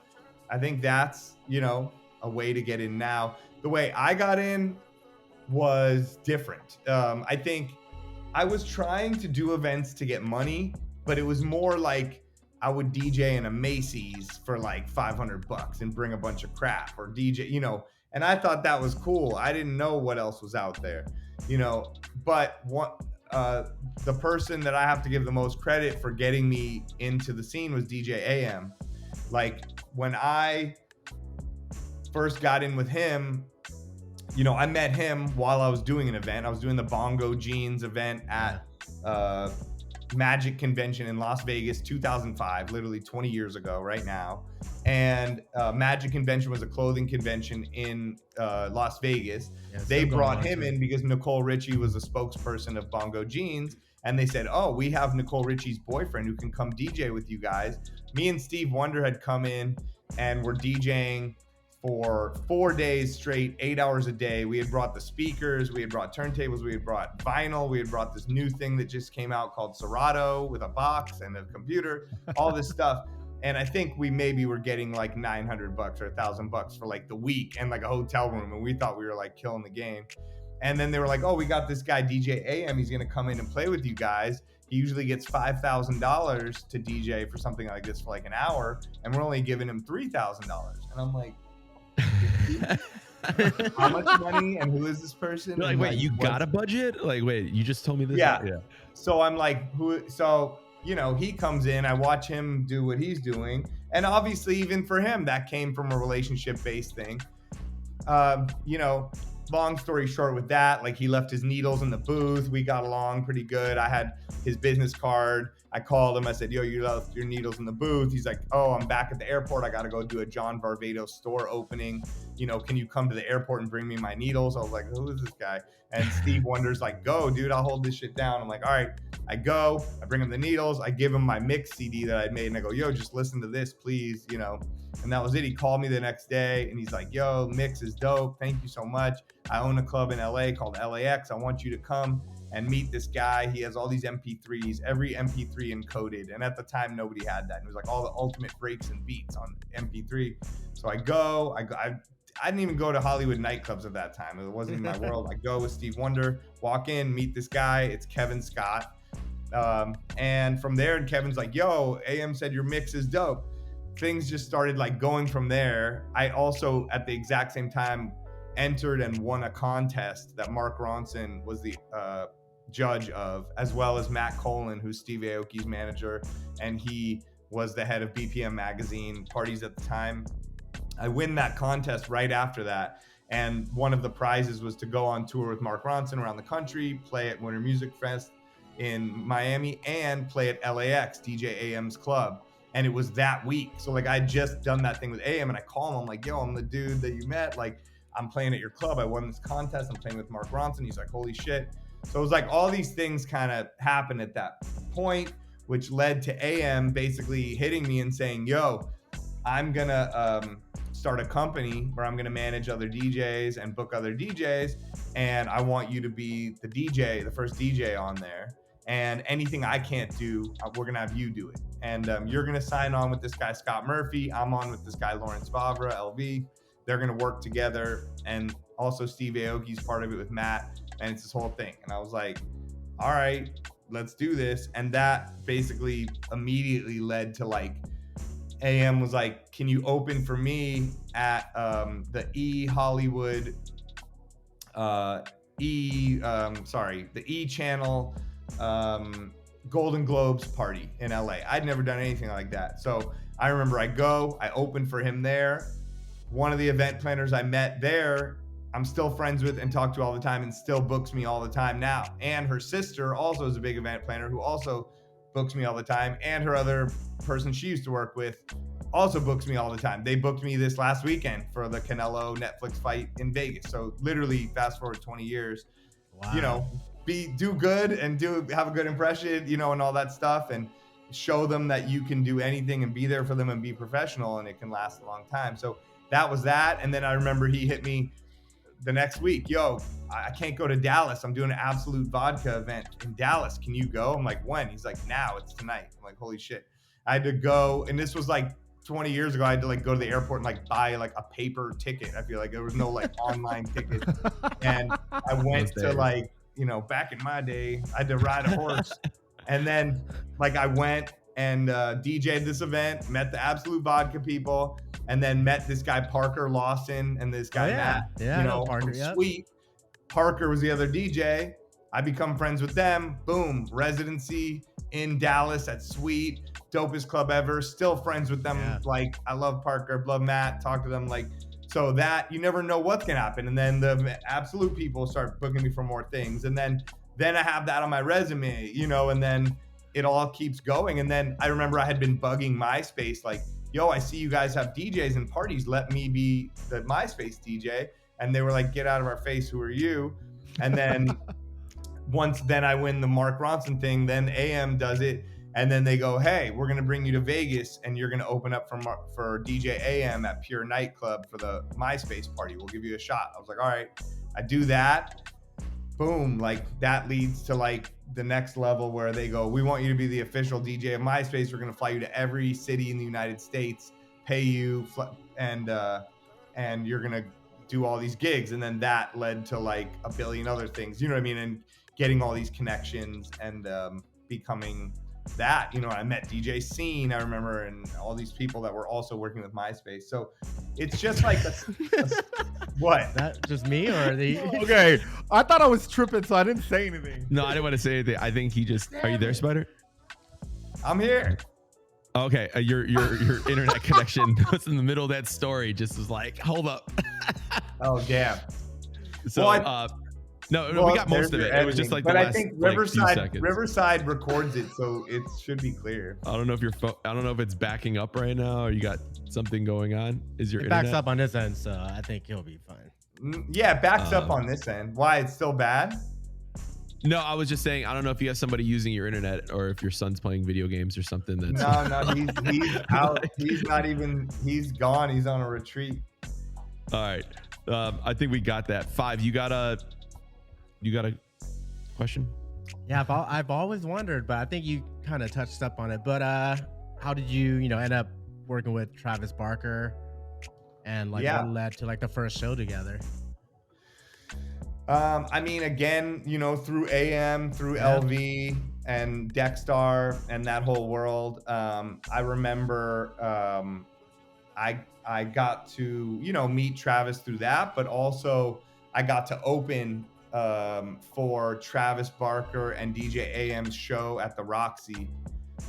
I think that's, you know, a way to get in now. The way I got in was different. I think I was trying to do events to get money, but it was more like I would DJ in a Macy's for like $500 and bring a bunch of crap, or DJ, you know, and I thought that was cool. I didn't know what else was out there, you know. But the person that I have to give the most credit for getting me into the scene was DJ AM. Like when I first got in with him, you know, I met him while I was doing an event. I was doing the Bongo Jeans event at Magic Convention in Las Vegas, 2005, literally 20 years ago right now. And Magic Convention was a clothing convention in Las Vegas. Yeah, they brought him in because Nicole Richie was a spokesperson of Bongo Jeans. And they said, oh, we have Nicole Richie's boyfriend who can come DJ with you guys. Me and Steve Wonder had come in and were DJing for 4 days straight, 8 hours a day. We had brought the speakers, we had brought turntables, we had brought vinyl, we had brought this new thing that just came out called Serato with a box and a computer, all this stuff. And I think we maybe were getting like $900 or $1,000 for like the week and like a hotel room. And we thought we were like killing the game. And then they were like, oh, we got this guy, DJ AM. He's going to come in and play with you guys. He usually gets $5,000 to DJ for something like this for like an hour. And we're only giving him $3,000. And I'm like, how much money and who is this person? You're like, wait, you got a budget? Like, wait, you just told me this? Yeah. So I'm like, who? So, you know, he comes in, I watch him do what he's doing. And obviously, even for him, that came from a relationship-based thing. You know, long story short with that, like he left his needles in the booth. We got along pretty good. I had his business card. I called him. I said, yo, you left your needles in the booth. He's like, oh, I'm back at the airport. I got to go do a John Varvatos store opening. You know, can you come to the airport and bring me my needles? I was like, who is this guy? And Steve Wonder's like, go, dude, I'll hold this shit down. I'm like, all right. I go, I bring him the needles. I give him my mix CD that I'd made. And I go, yo, just listen to this, please. You know, and that was it. He called me the next day and he's like, yo, mix is dope. Thank you so much. I own a club in LA called LAX. I want you to come and meet this guy. He has all these MP3s, every MP3 encoded. And at the time, nobody had that. And it was like all the ultimate breaks and beats on MP3. So I go, I didn't even go to Hollywood nightclubs at that time. It wasn't in my world. I go with Steve Wonder, walk in, meet this guy. It's Kevin Scott. And from there, Kevin's like, yo, AM said your mix is dope. Things just started like going from there. I also, at the exact same time, entered and won a contest that Mark Ronson was the judge of, as well as Matt Colin, who's Steve Aoki's manager, and he was the head of BPM magazine parties at the time. I win that contest right after that, and one of the prizes was to go on tour with Mark Ronson around the country, play at Winter Music Fest, in Miami and play at LAX, DJ AM's club. And it was that week. So like, I'd just done that thing with AM, and I call him, I'm like, yo, I'm the dude that you met. Like, I'm playing at your club. I won this contest. I'm playing with Mark Ronson. He's like, holy shit. So it was like all these things kind of happened at that point, which led to AM basically hitting me and saying, yo, I'm gonna start a company where I'm gonna manage other DJs and book other DJs. And I want you to be the DJ, the first DJ on there. And anything I can't do, we're gonna have you do it. And you're gonna sign on with this guy, Scott Murphy. I'm on with this guy, Lawrence Vavra, LV. They're gonna work together. And also Steve Aoki's part of it with Matt. And it's this whole thing. And I was like, all right, let's do this. And that basically immediately led to like, AM was like, can you open for me at the Hollywood, the E Channel Golden Globes party in LA. I'd never done anything like that. So I remember I opened for him there. One of the event planners I met there, I'm still friends with and talk to all the time, and still books me all the time now. And her sister also is a big event planner who also books me all the time. And her other person she used to work with also books me all the time. They booked me this last weekend for the Canelo Netflix fight in Vegas. So literally fast forward 20 years, Wow. you know, do good and have a good impression, you know, and all that stuff, and show them that you can do anything and be there for them and be professional, and it can last a long time. So that was that. And then I remember he hit me the next week, yo, I can't go to Dallas. I'm doing an Absolute Vodka event in Dallas. Can you go? I'm like, when? He's like, now, it's tonight. I'm like, holy shit. I had to go. And this was like 20 years ago. I had to like go to the airport and like buy like a paper ticket. I feel like there was no like online ticket. And I went to like, you know, back in my day, I had to ride a horse. And then like I went and DJ'd this event, met the Absolute Vodka people, and then met this guy Parker Lawson and this guy Matt, you know, Parker, from Sweet. Parker was the other DJ. I become friends with them. Boom, residency in Dallas at Sweet, dopest club ever. Still friends with them. Yeah. Like, I love Parker, love Matt. Talk to them like, so that you never know what's gonna happen. And then the Absolute people start booking me for more things, and then I have that on my resume, you know, and then it all keeps going. And then I remember I had been bugging MySpace, like, yo, I see you guys have DJs and parties. Let me be the MySpace DJ. And they were like, get out of our face. Who are you? And then then I win the Mark Ronson thing, then AM does it. And then they go, hey, we're going to bring you to Vegas and you're going to open up for DJ AM at Pure Nightclub for the MySpace party. We'll give you a shot. I was like, all right, I do that. Boom. Like that leads to like the next level where they go, we want you to be the official DJ of MySpace. We're going to fly you to every city in the United States, pay you, and you're going to do all these gigs. And then that led to like a billion other things, you know what I mean? And getting all these connections and becoming that, you know, I met DJ Scene, I remember, and all these people that were also working with MySpace. So it's just like what? That just me or the? Okay, I thought I was tripping, so I didn't say anything. No, I didn't want to say anything. I think he just. Are you there, Spider? I'm here. Okay, your internet connection was in the middle of that story. Just was like, hold up. Oh damn. So no, we got most of it. It was just like, but the I last, think like, Riverside records it, so it should be clear. I don't know if I don't know if it's backing up right now or you got something going on. Is your internet backs up on this end, so I think he'll be fine. Yeah, it backs up on this end. Why? It's still bad? No, I was just saying, I don't know if you have somebody using your internet or if your son's playing video games or something. That's no, he's out. He's not even. He's gone. He's on a retreat. All right, I think we got that. 5. You got a question? Yeah, I've always wondered, but I think you kind of touched up on it. But how did you end up working with Travis Barker, and like what led to like the first show together? I mean, again, through AM, through LV and Dexstar and that whole world. I remember I got to, meet Travis through that, but also I got to open for Travis Barker and DJ AM's show at the Roxy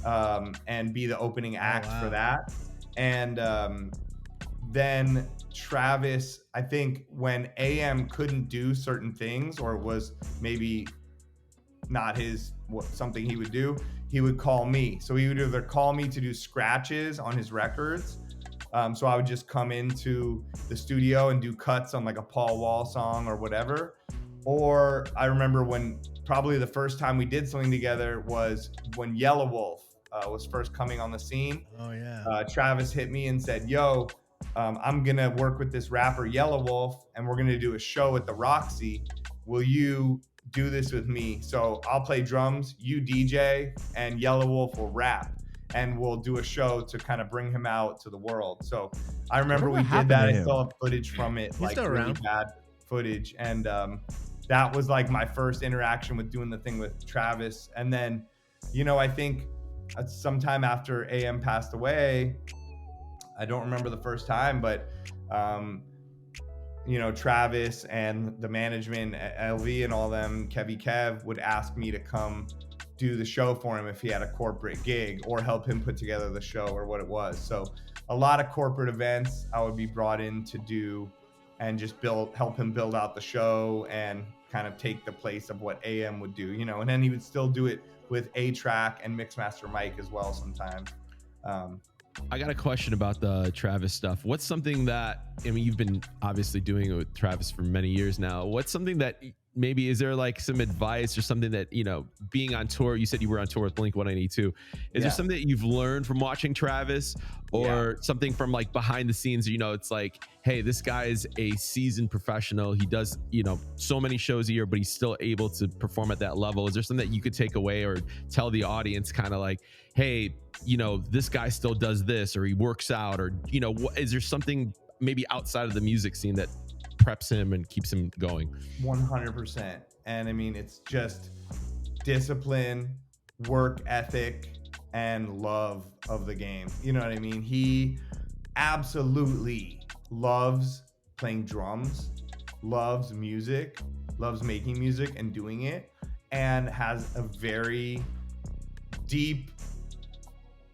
and be the opening act for that. And then Travis, I think when AM couldn't do certain things or was maybe not something he would do. He would call me. So he would either call me to do scratches on his records. So I would just come into the studio and do cuts on like a Paul Wall song or whatever. Or I remember when probably the first time we did something together was when Yellow Wolf was first coming on the scene. Oh yeah. Travis hit me and said, yo, I'm gonna work with this rapper Yellow Wolf and we're gonna do a show at the Roxy. Will you do this with me? So I'll play drums, you DJ, and Yellow Wolf will rap, and we'll do a show to kind of bring him out to the world. So I remember we did that. I still have footage from it, like really bad footage. And that was like my first interaction with doing the thing with Travis. And then, you know, I think sometime after AM passed away, I don't remember the first time, but you know, Travis and the management, LV and all them, Kev would ask me to come do the show for him if he had a corporate gig or help him put together the show or what it was. So a lot of corporate events I would be brought in to do and just help him build out the show and kind of take the place of what AM would do, you know, and then he would still do it with A-Track and Mixmaster Mike as well sometimes. I got a question about the Travis stuff. What's something that, I mean, you've been obviously doing it with Travis for many years now. What's something that maybe, is there like some advice or something that, you know, being on tour, you said you were on tour with Blink-182. Is there something that you've learned from watching Travis or something from like behind the scenes? You know, it's like, hey, this guy is a seasoned professional. He does, you know, so many shows a year, but he's still able to perform at that level. Is there something that you could take away or tell the audience kind of like, hey, you know, this guy still does this, or he works out, or, you know, is there something maybe outside of the music scene that preps him and keeps him going? 100%. And I mean, it's just discipline, work ethic, and love of the game. You know what I mean? He absolutely loves playing drums, loves music, loves making music and doing it, and has a very deep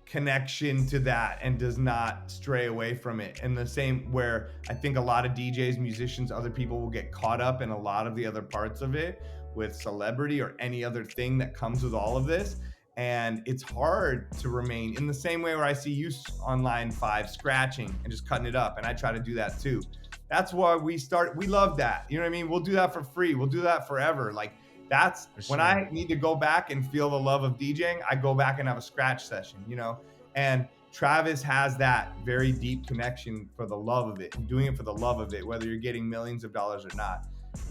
connection to that and does not stray away from it. And the same where I think a lot of DJs, musicians, other people will get caught up in a lot of the other parts of it with celebrity or any other thing that comes with all of this. And it's hard to remain in the same way where I see you on line 5 scratching and just cutting it up. And I try to do that too. That's why we love that. You know what I mean? We'll do that for free. We'll do that forever. Like, that's when I need to go back and feel the love of DJing, I go back and have a scratch session, you know? And Travis has that very deep connection for the love of it, and doing it for the love of it, whether you're getting millions of dollars or not,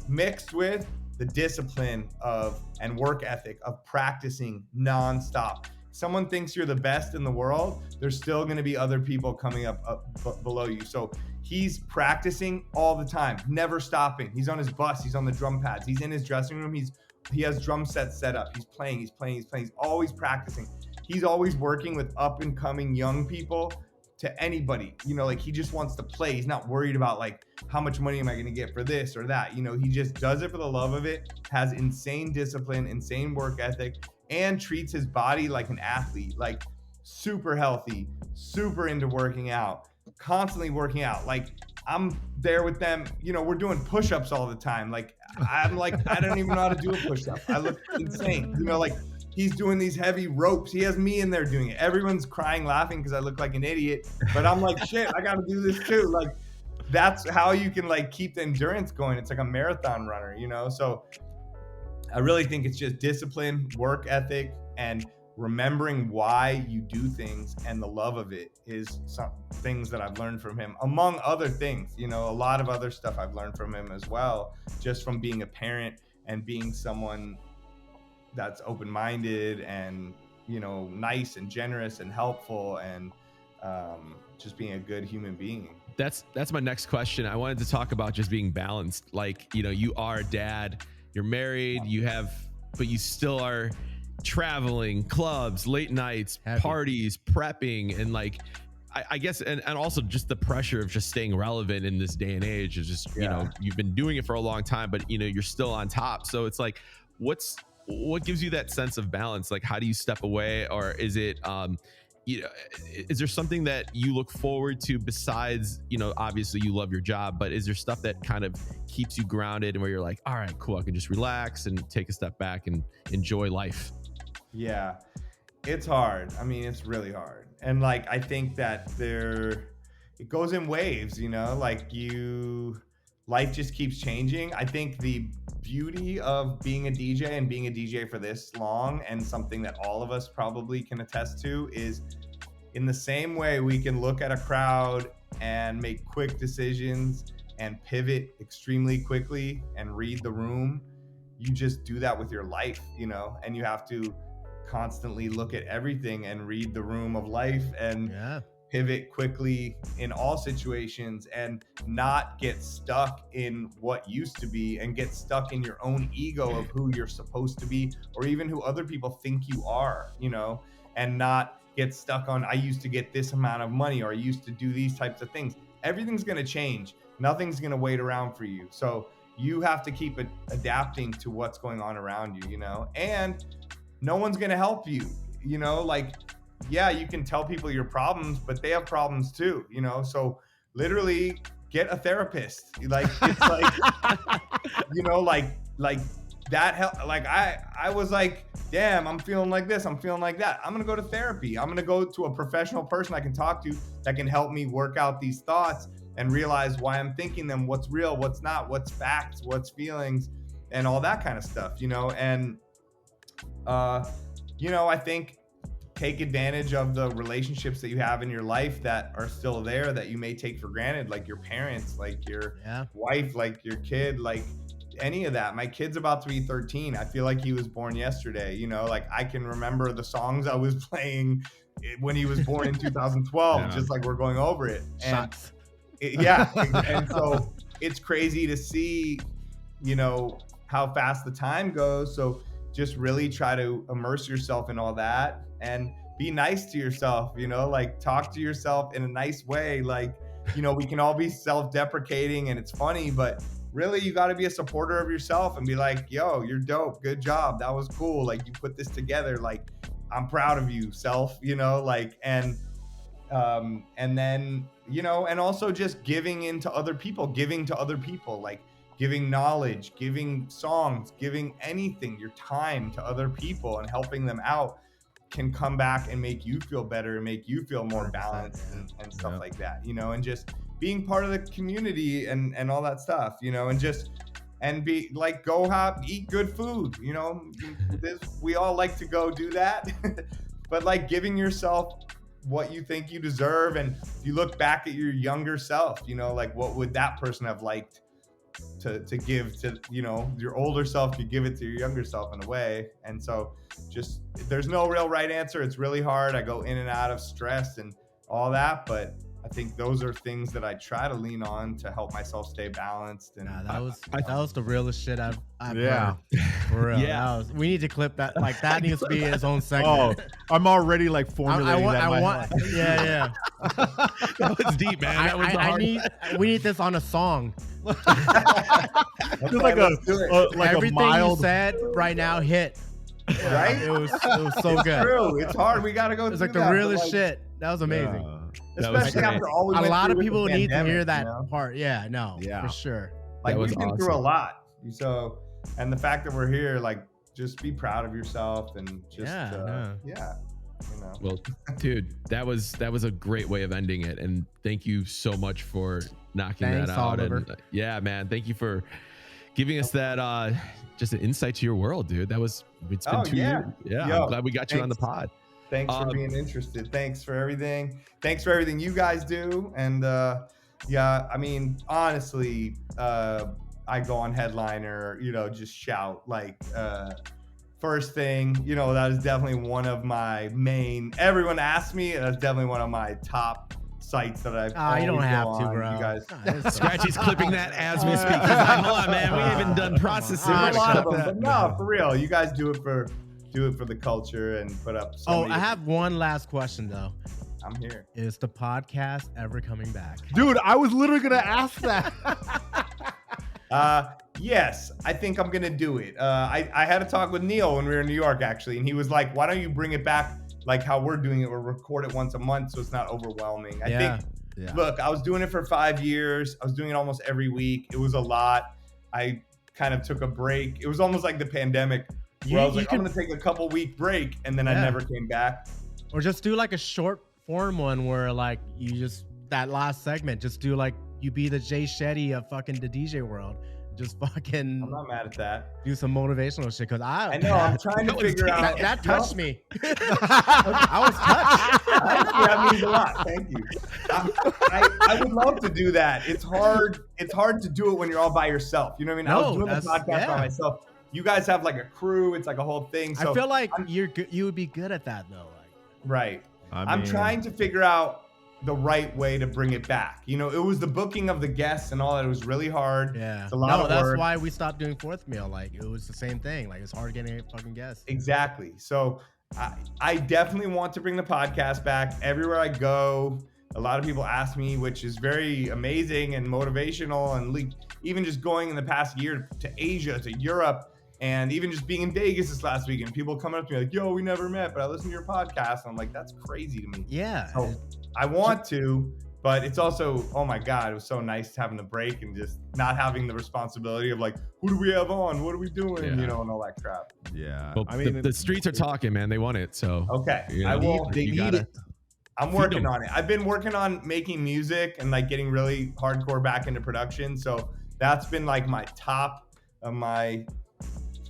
mixed with the discipline of and work ethic of practicing nonstop. Someone thinks you're the best in the world, there's still going to be other people coming up below you. So he's practicing all the time, never stopping. He's on his bus, he's on the drum pads, he's in his dressing room, he has drum sets set up, he's playing, he's always practicing. He's always working with up and coming young people to anybody, you know, like he just wants to play. He's not worried about like, how much money am I going to get for this or that? You know, he just does it for the love of it, has insane discipline, insane work ethic, and treats his body like an athlete, like super healthy, super into working out, constantly working out. Like I'm there with them, you know, we're doing push-ups all the time. Like, I'm like, I don't even know how to do a push-up. I look insane, you know, like he's doing these heavy ropes. He has me in there doing it. Everyone's crying, laughing because I look like an idiot, but I'm like, shit, I got to do this too. Like, that's how you can like keep the endurance going. It's like a marathon runner, you know? So I really think it's just discipline, work ethic, and remembering why you do things, and the love of it is some things that I've learned from him, among other things. You know, a lot of other stuff I've learned from him as well, just from being a parent and being someone that's open-minded and, you know, nice and generous and helpful, and just being a good human being. That's my next question. I wanted to talk about just being balanced. Like, you know, you are a dad, you're married, but you still are traveling, clubs, late nights, parties, prepping, and like, I guess, and also just the pressure of just staying relevant in this day and age is just, you know, you've been doing it for a long time, but you know, you're still on top. So it's like, what gives you that sense of balance? Like, how do you step away? Or is it, you know, is there something that you look forward to besides, you know, obviously you love your job, but is there stuff that kind of keeps you grounded and where you're like, all right, cool, I can just relax and take a step back and enjoy life? Yeah, it's hard. I mean, it's really hard. And like, I think that it goes in waves, you know, like life just keeps changing. I think the beauty of being a DJ and being a DJ for this long, and something that all of us probably can attest to, is in the same way we can look at a crowd and make quick decisions and pivot extremely quickly and read the room. You just do that with your life, you know, and you have to constantly look at everything and read the room of life and pivot quickly in all situations and not get stuck in what used to be and get stuck in your own ego of who you're supposed to be, or even who other people think you are, you know, and not get stuck on, I used to get this amount of money, or I used to do these types of things. Everything's going to change. Nothing's going to wait around for you. So you have to keep adapting to what's going on around you, you know, and no one's going to help you, you know, like, yeah, you can tell people your problems, but they have problems too, you know? So literally get a therapist. Like, it's like, you know, like that help. Like I was like, damn, I'm feeling like this, I'm feeling like that. I'm going to go to therapy. I'm going to go to a professional person I can talk to that can help me work out these thoughts and realize why I'm thinking them, what's real, what's not, what's facts, what's feelings, and all that kind of stuff, you know? And, you know, I think take advantage of the relationships that you have in your life that are still there that you may take for granted, like your parents, like your wife, like your kid, like any of that. My kid's about to be 13. I feel like he was born yesterday, you know, like I can remember the songs I was playing when he was born in 2012, just like we're going over it. And and so it's crazy to see, you know, how fast the time goes. So just really try to immerse yourself in all that and be nice to yourself, you know, like talk to yourself in a nice way. Like, you know, we can all be self-deprecating and it's funny, but really you got to be a supporter of yourself and be like, yo, you're dope. Good job. That was cool. Like you put this together. Like I'm proud of you, self, you know, like, and then, you know, and also just giving to other people, like giving knowledge, giving songs, giving anything, your time to other people and helping them out can come back and make you feel better and make you feel more balanced and stuff like that, you know, and just being part of the community and all that stuff, you know, and be like, eat good food, you know, we all like to go do that, but like giving yourself what you think you deserve. And if you look back at your younger self, you know, like what would that person have liked to give to, you know, your older self could give it to your younger self in a way. And so just, there's no real right answer. It's really hard. I go in and out of stress and all that, but I think those are things that I try to lean on to help myself stay balanced. And that was the realest shit I've heard. For real. We need to clip that. Like that needs to be its own segment. Oh, I'm already like formulating that. Yeah. That was deep, man. We need this on a song. Just like everything mild... you said right now hit. Right? It was so good. True. It's hard. We got to go through It's like the realest shit. That was amazing. Especially after all we went a lot through of people need to hear that, you know? part. For sure. Like we've been through a lot. So, and the fact that we're here, like, just be proud of yourself and just, you know. Well, dude, that was a great way of ending it, and thank you so much for knocking that out. Oliver. And yeah, man, thank you for giving us that just an insight to your world, dude. It's been 2 years. Yeah, I'm glad we got you on the pod. Thanks for being interested. Thanks for everything. Thanks for everything you guys do. And I mean, honestly, I go on Headliner, you know, just shout like first thing, you know, that is definitely one of my main, everyone asks me, that's definitely one of my top sites that I've you don't have to, bro. You guys. Scratchy's clipping that as we speak. He's like, hold on, man, we haven't done processing. But no, for real, you guys do it for the culture and put up. I have one last question though. I'm here. Is the podcast ever coming back? Dude, I was literally gonna ask that. Yes, I think I'm gonna do it. I had a talk with Neil when we were in New York actually, and he was like, "Why don't you bring it back like how we're doing it. We'll record it once a month, so it's not overwhelming. I think. Yeah. Look, I was doing it for 5 years. I was doing it almost every week. It was a lot. I kind of took a break. It was almost like the pandemic, where I was like, I'm gonna take a couple week break, and then I never came back. Or just do like a short form one where like you just that last segment, just do like you be the Jay Shetty of fucking the DJ world. Just fucking. I'm not mad at that. Do some motivational shit because I know I'm trying to figure out. That touched me. I was touched. That means a lot. Thank you. I would love to do that. It's hard. It's hard to do it when you're all by yourself. You know what I mean? I was doing the podcast by myself. You guys have like a crew. It's like a whole thing. So I feel like you would be good at that though. Like. Right. I'm mean, trying to figure out the right way to bring it back. You know, it was the booking of the guests and all that. It was really hard. Yeah. It's a lot of that's work. why we stopped doing fourth meal. Like it was the same thing. Like it's hard getting fucking guests. Exactly. So I definitely want to bring the podcast back. Everywhere I go, a lot of people ask me, which is very amazing and motivational. And even just going in the past year to Asia, to Europe, and even just being in Vegas this last weekend, people coming up to me like, yo, we never met, but I listened to your podcast. And I'm like, that's crazy to me. Yeah. So I want to, but it's also, oh my God, it was so nice having the break and just not having the responsibility of like, who do we have on? What are we doing? Yeah. You know, and all that crap. Yeah. Well, I mean, the streets are talking, man. They want it. So Okay. yeah, I will. they need it. I'm working on it. I've been working on making music and like getting really hardcore back into production. So that's been like my top of my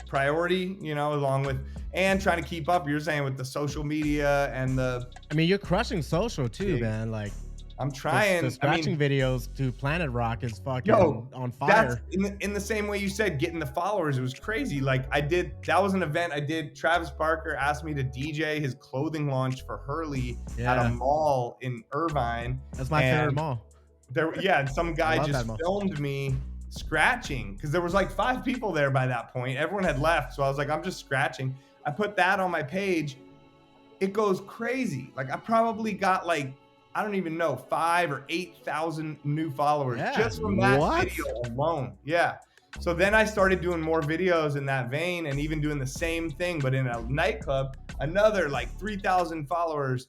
priority, you know, along with and trying to keep up. You're saying with the social media and I mean, you're crushing social too, man. Like I'm trying. The scratching videos to Planet Rock is fucking on that's fire. in the same way you said, getting the followers. It was crazy. Like that was an event I did. Travis Barker asked me to DJ his clothing launch for Hurley at a mall in Irvine. That's my favorite mall. And some guy just filmed me scratching because there was like 5 people there by that point. Everyone had left, so I was like, I'm just scratching. I put that on my page. It goes crazy. Like I probably got like, I don't even know, 5,000 or 8,000 new followers just from that video alone. Yeah. So then I started doing more videos in that vein and even doing the same thing, but in a nightclub, another like 3,000 followers,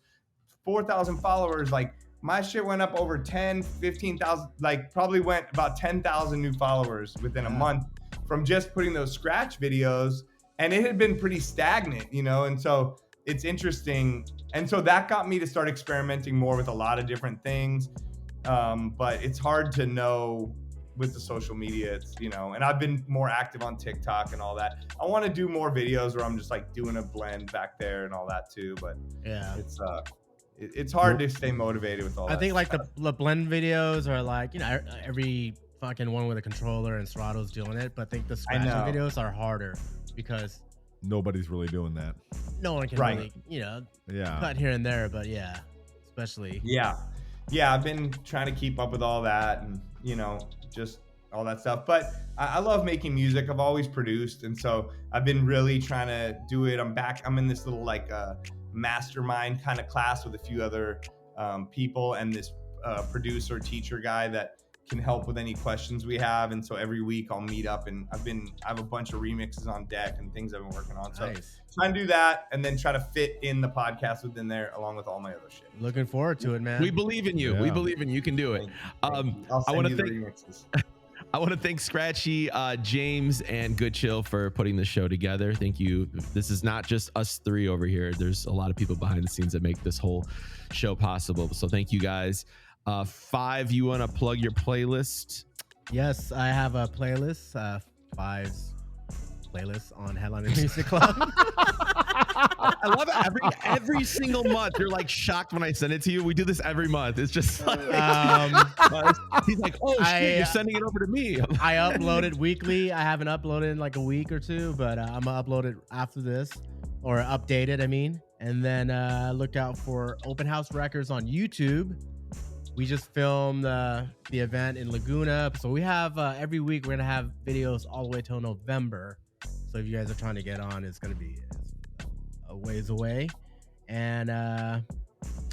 4,000 followers. Like my shit went up over 10, 15,000, like probably went about 10,000 new followers within a month from just putting those scratch videos. And it had been pretty stagnant, you know? And so it's interesting. And so that got me to start experimenting more with a lot of different things. But it's hard to know with the social media, it's, you know, and I've been more active on TikTok and all that. I want to do more videos where I'm just like doing a blend back there and all that too. But it's hard to stay motivated with all that. I think like the blend videos are like, you know, every fucking one with a controller and Serato's doing it. But I think the scratching videos are harder because nobody's really doing that. No one can really, you know, cut here and there, but especially. Yeah, I've been trying to keep up with all that and, you know, just all that stuff. But I love making music. I've always produced. And so I've been really trying to do it. I'm in this little like mastermind kind of class with a few other people and this producer teacher guy that can help with any questions we have. And so every week I'll meet up and I have a bunch of remixes on deck and things I've been working on. So trying to do that and then try to fit in the podcast within there along with all my other shit. Looking forward to it, man. We believe in you. We believe in you. You can do it. I'll send you the remixes. I want to thank Scratchy, James, and Good Chill for putting the show together. Thank you. This is not just us 3 over here. There's a lot of people behind the scenes that make this whole show possible. So thank you guys. 5, you want to plug your playlist? Yes, I have a playlist, 5's playlist on Headliner Music Club. I love it. Every single month, you're like shocked when I send it to you. We do this every month. It's just like, he's like, oh shit, you're sending it over to me. I upload it weekly. I haven't uploaded in like a week or 2, but I'm gonna upload it after this, or update it, I mean. And then look out for Open House Records on YouTube. We just filmed the event in Laguna. So we have every week we're gonna have videos all the way till November. So if you guys are trying to get on, it's gonna be a ways away. And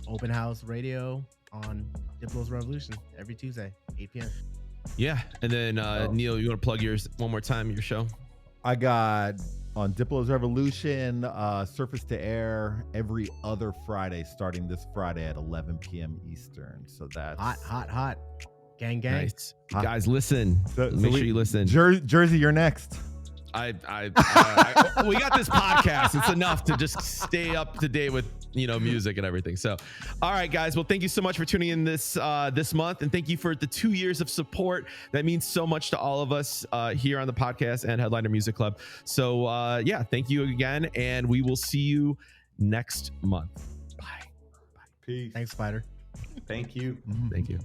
Open House Radio on Diplo's Revolution every Tuesday, 8 p.m. Yeah, and then Neil, you want to plug yours one more time? Your show? I got on Diplo's Revolution, Surface to Air, every other Friday, starting this Friday at 11 p.m. Eastern. So that's hot. Gang. Nice. Guys, listen. Make sure you listen. Jerzy, you're next. We got this podcast. It's enough to just stay up to date with music and everything. So, all right, guys. Well, thank you so much for tuning in this month, and thank you for the 2 years of support. That means so much to all of us here on the podcast and Headliner Music Club. So, thank you again, and we will see you next month. Bye. Peace. Thanks, Spider. Thank you. Thank you.